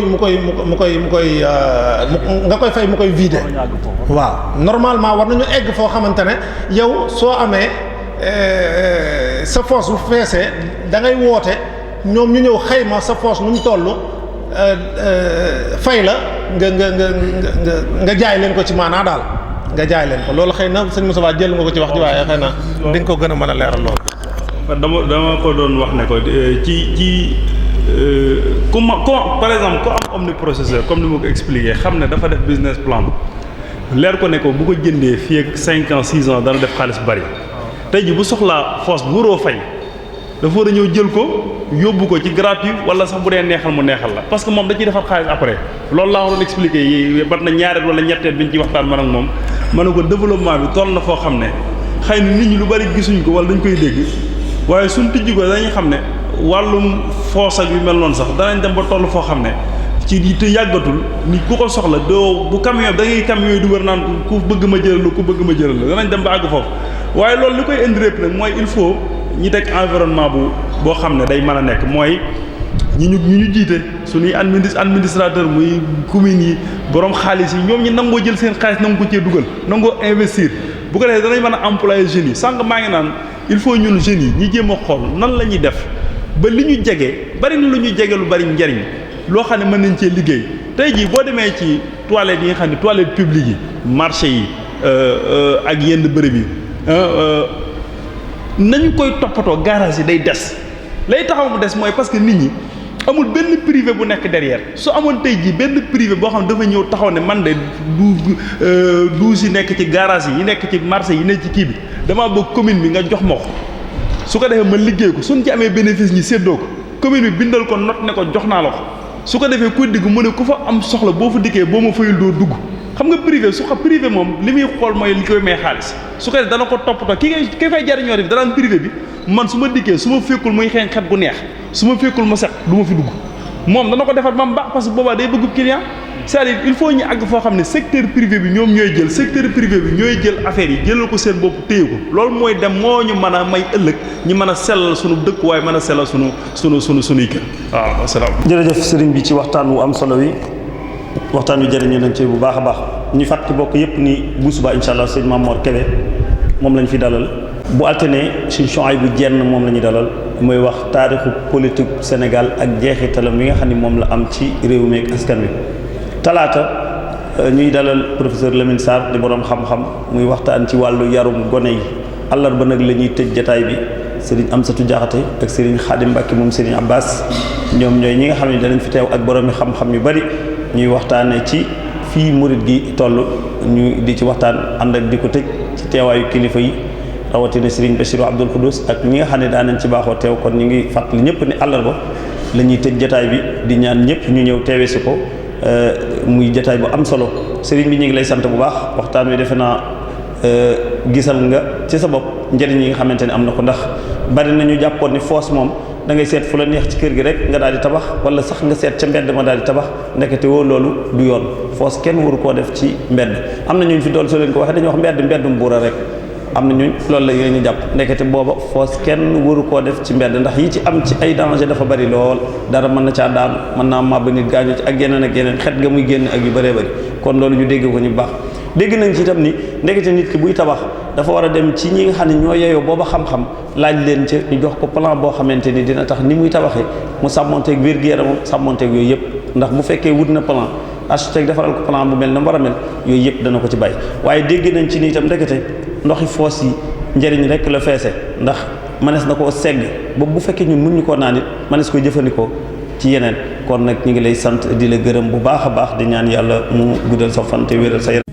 vider waaw normalement war nañu egg foo xamante ne yow soo amee sa foos bu feesee da ngay woote ñoom ñu ñëw xayma sa foos nu mu toll fay la nga jaay leen ko ci maanaa daal nga jaay leen ko loolu xëy na sëñ Moussa jël nga ko ci wax ji waaye xëy na di nga ko gën a mën a leeral loolu. dama ko doon wax ne ko ci par exemple ku am omniprocesseur comme ni ma ko expliqué xam ne dafa def business plan leer ko ne ko bu ko jëndee fii ak 5 ans 6 ans dana def xaalis bari tey ji bu soxlaa force bu waroo fay dafa war a ñëw jël ko yóbbu ko ci gratuit wala sax bu dee neexal mu neexal la parce que moom da ciy defar xaalis après loolu laa waroon expliqué yi bat na ñaareel wala ñetteel bi ñu ci waxtaan man ak moom ma ne ko développement bi toll na foo xam ne xëy na nit ñi lu bari gisuñ ko wala dañ koy dégg waaye suñ tijji ko dañuy xam ne wàllum foos ak yu mel noonu sax danañ dem ba toll foo xam ne ci te yàggatul ni ku ko soxla doo bu camion da ngay camion yi du wër naan ku bëgg ma jëral la ku bëgg ma jëral la danañ dem ba àgg foofu waaye loolu li koy indi répp nag mooy il faut ñi teg environnement boo xam ne day mën a nekk mooy ñu jiite suñuy administrateur muy communes yi borom xaalis yi ñoom ñi nangoo jël seen xaalis nangu ko cee dugal nangoo investir bu ko defee danañ mën a employer jeunes yi sànq maa ngi naan il faut ñun jeunes yi ñi jéem a xool nan la ñuy def ba li ñu jege bari na lu ñu jege lu bari njariñ loo xam ne mën nañ cee liggéey tey jii boo demee ci toilettes yi nga xam ne toilettes publiques yi marché yi ak yenn bërëb yi nañu koy toppatoo garage yi day des lay taxaw mu des mooy parce que nit ñi amul benn privé bu nekk derrière su amoon tey jii benn privé boo xam ne dafa ñëw taxaw ne man de douze yi nekk ci garage yi nekk ci marché yi nekk ci kii bi damaa bëgg commune bi nga jox ma ko su ko defee ma liggéey ko suñ ci amee bénéfice ñi séddoo ko commune bi bindal ko note ne ko jox naa la ko su ko defee ku digg mu ne ku fa am soxla boo fa dikkee boo ma fayul doo dugg xam nga privé privé moom li muy xool mooy li koy may xaalis su ko defee dana ko toppatoo ki fay jariñoo bi danaan privé bi man su ma dikkee su ma fekkul muy xeeñ xet gu neex su ma fekkul ma set du ma fi dugg moom dana ko defar ba mu baax parce que boobaa day bëgg client c'est-à-dire il faut ñu àgg foo xam ne secteur privé bi ñoom ñooy jël secteur privé bi ñooy jël affaire yi jëlal ko seen bopp téye ko loolu mooy dem moo ñu mën a may ëllëg ñu mën a sellal sunu dëkk waaye mën a sellal sunuy kër waaw asalaam. jërëjëf sëriñ bi ci waxtaan wu am solo wi waxtaan wi jëriñu nañ ci bu baax a baax ñu fàttali bokk yépp ni bu subaa incha allah sëñ Mamor Kébé moom lañ fi dalal bu altine suñ Souhaïbou Diène moom la ñuy dalal mooy wax taarixu politique Sénégal ak jeexitalam yi nga xam ne moom la am ci réew mi ak askan wi. talaata ñuy dalal professeur Lamine Sarr di borom xam-xam muy waxtaan ci wàllu yarum gone yi àllarba nag la ñuy tëj jataay bi Serigne Amsatou Diakhaté ak Serigne Khadim Mbacké moom Serigne Abbas ñoom ñooy ñi nga xam ne danañ fi teew ak borom xam-xam yu bari ñuy waxtaanee ci fii murit gi toll ñu di ci waxtaan ànd ak di ko tëj ci teewaayu kilifa yi rawatina Serigne Bassirou Abdoul Khoudous ak ñi nga xam ne daan nañ ci baaxoo teew kon ñu ngi fàttali ñëpp ni àllarba la ñuy tëj jataay bi di ñaan ñëpp ñu ñëw teewee si ko. muy jataay bu am solo sëriñ bi ñu ngi lay sant bu baax waxtaan wi defe naa gisal nga ci sa bopp njëriñ yi nga xamante ne am na ko ndax bari nañu jàppoon ni foos moom da ngay seet fu la neex ci kër gi rek nga daal di tabax wala sax nga seet ca mbedd ma daal di tabax ndekete woo loolu du yoon foos kenn waru koo def ci mbedd am na ñu fi doon soo leen ko waxee dañuy wax mbedd mbuura rek am na ñu loolu la ñu jàpp ndekete booba foos kenn waru koo def ci mbedd ndax yi ci am ci ay danger dafa bari lool dara mën na caa daanu mën naa màbb nit gaañu ci ak yeneen xet ga muy génn ak yu bëree bëri kon loolu ñu dégg ko ñu baax dégg nañ ci itam ni ndekete nit ki buy tabax dafa war a dem ci ñi nga xam ne ñoo yeyoo booba xam-xam laaj leen ca ñu jox ko plan boo xamante ni dina tax ni muy tabaxee mu sàmmonteeg wér-gu-yaramam sàmmonteeg yooyu yëpp ndax bu fekkee wut na plan architecte defaral ko plan bu mel na war a mel yooyu yëpp dana ko ci bàyyi waaye dégg nañ ci ni itam ndekete ndoxi foos yi njëriñ rek la feese ndax mënees na koo segg ba bu fekkee ñun mun ñu koo naan it mënees koy jëfandikoo ci yeneen kon nag ñu ngi lay sant di la gërëm bu baax a baax di ñaan yàlla mu guddal sa fan te wéral sa yaram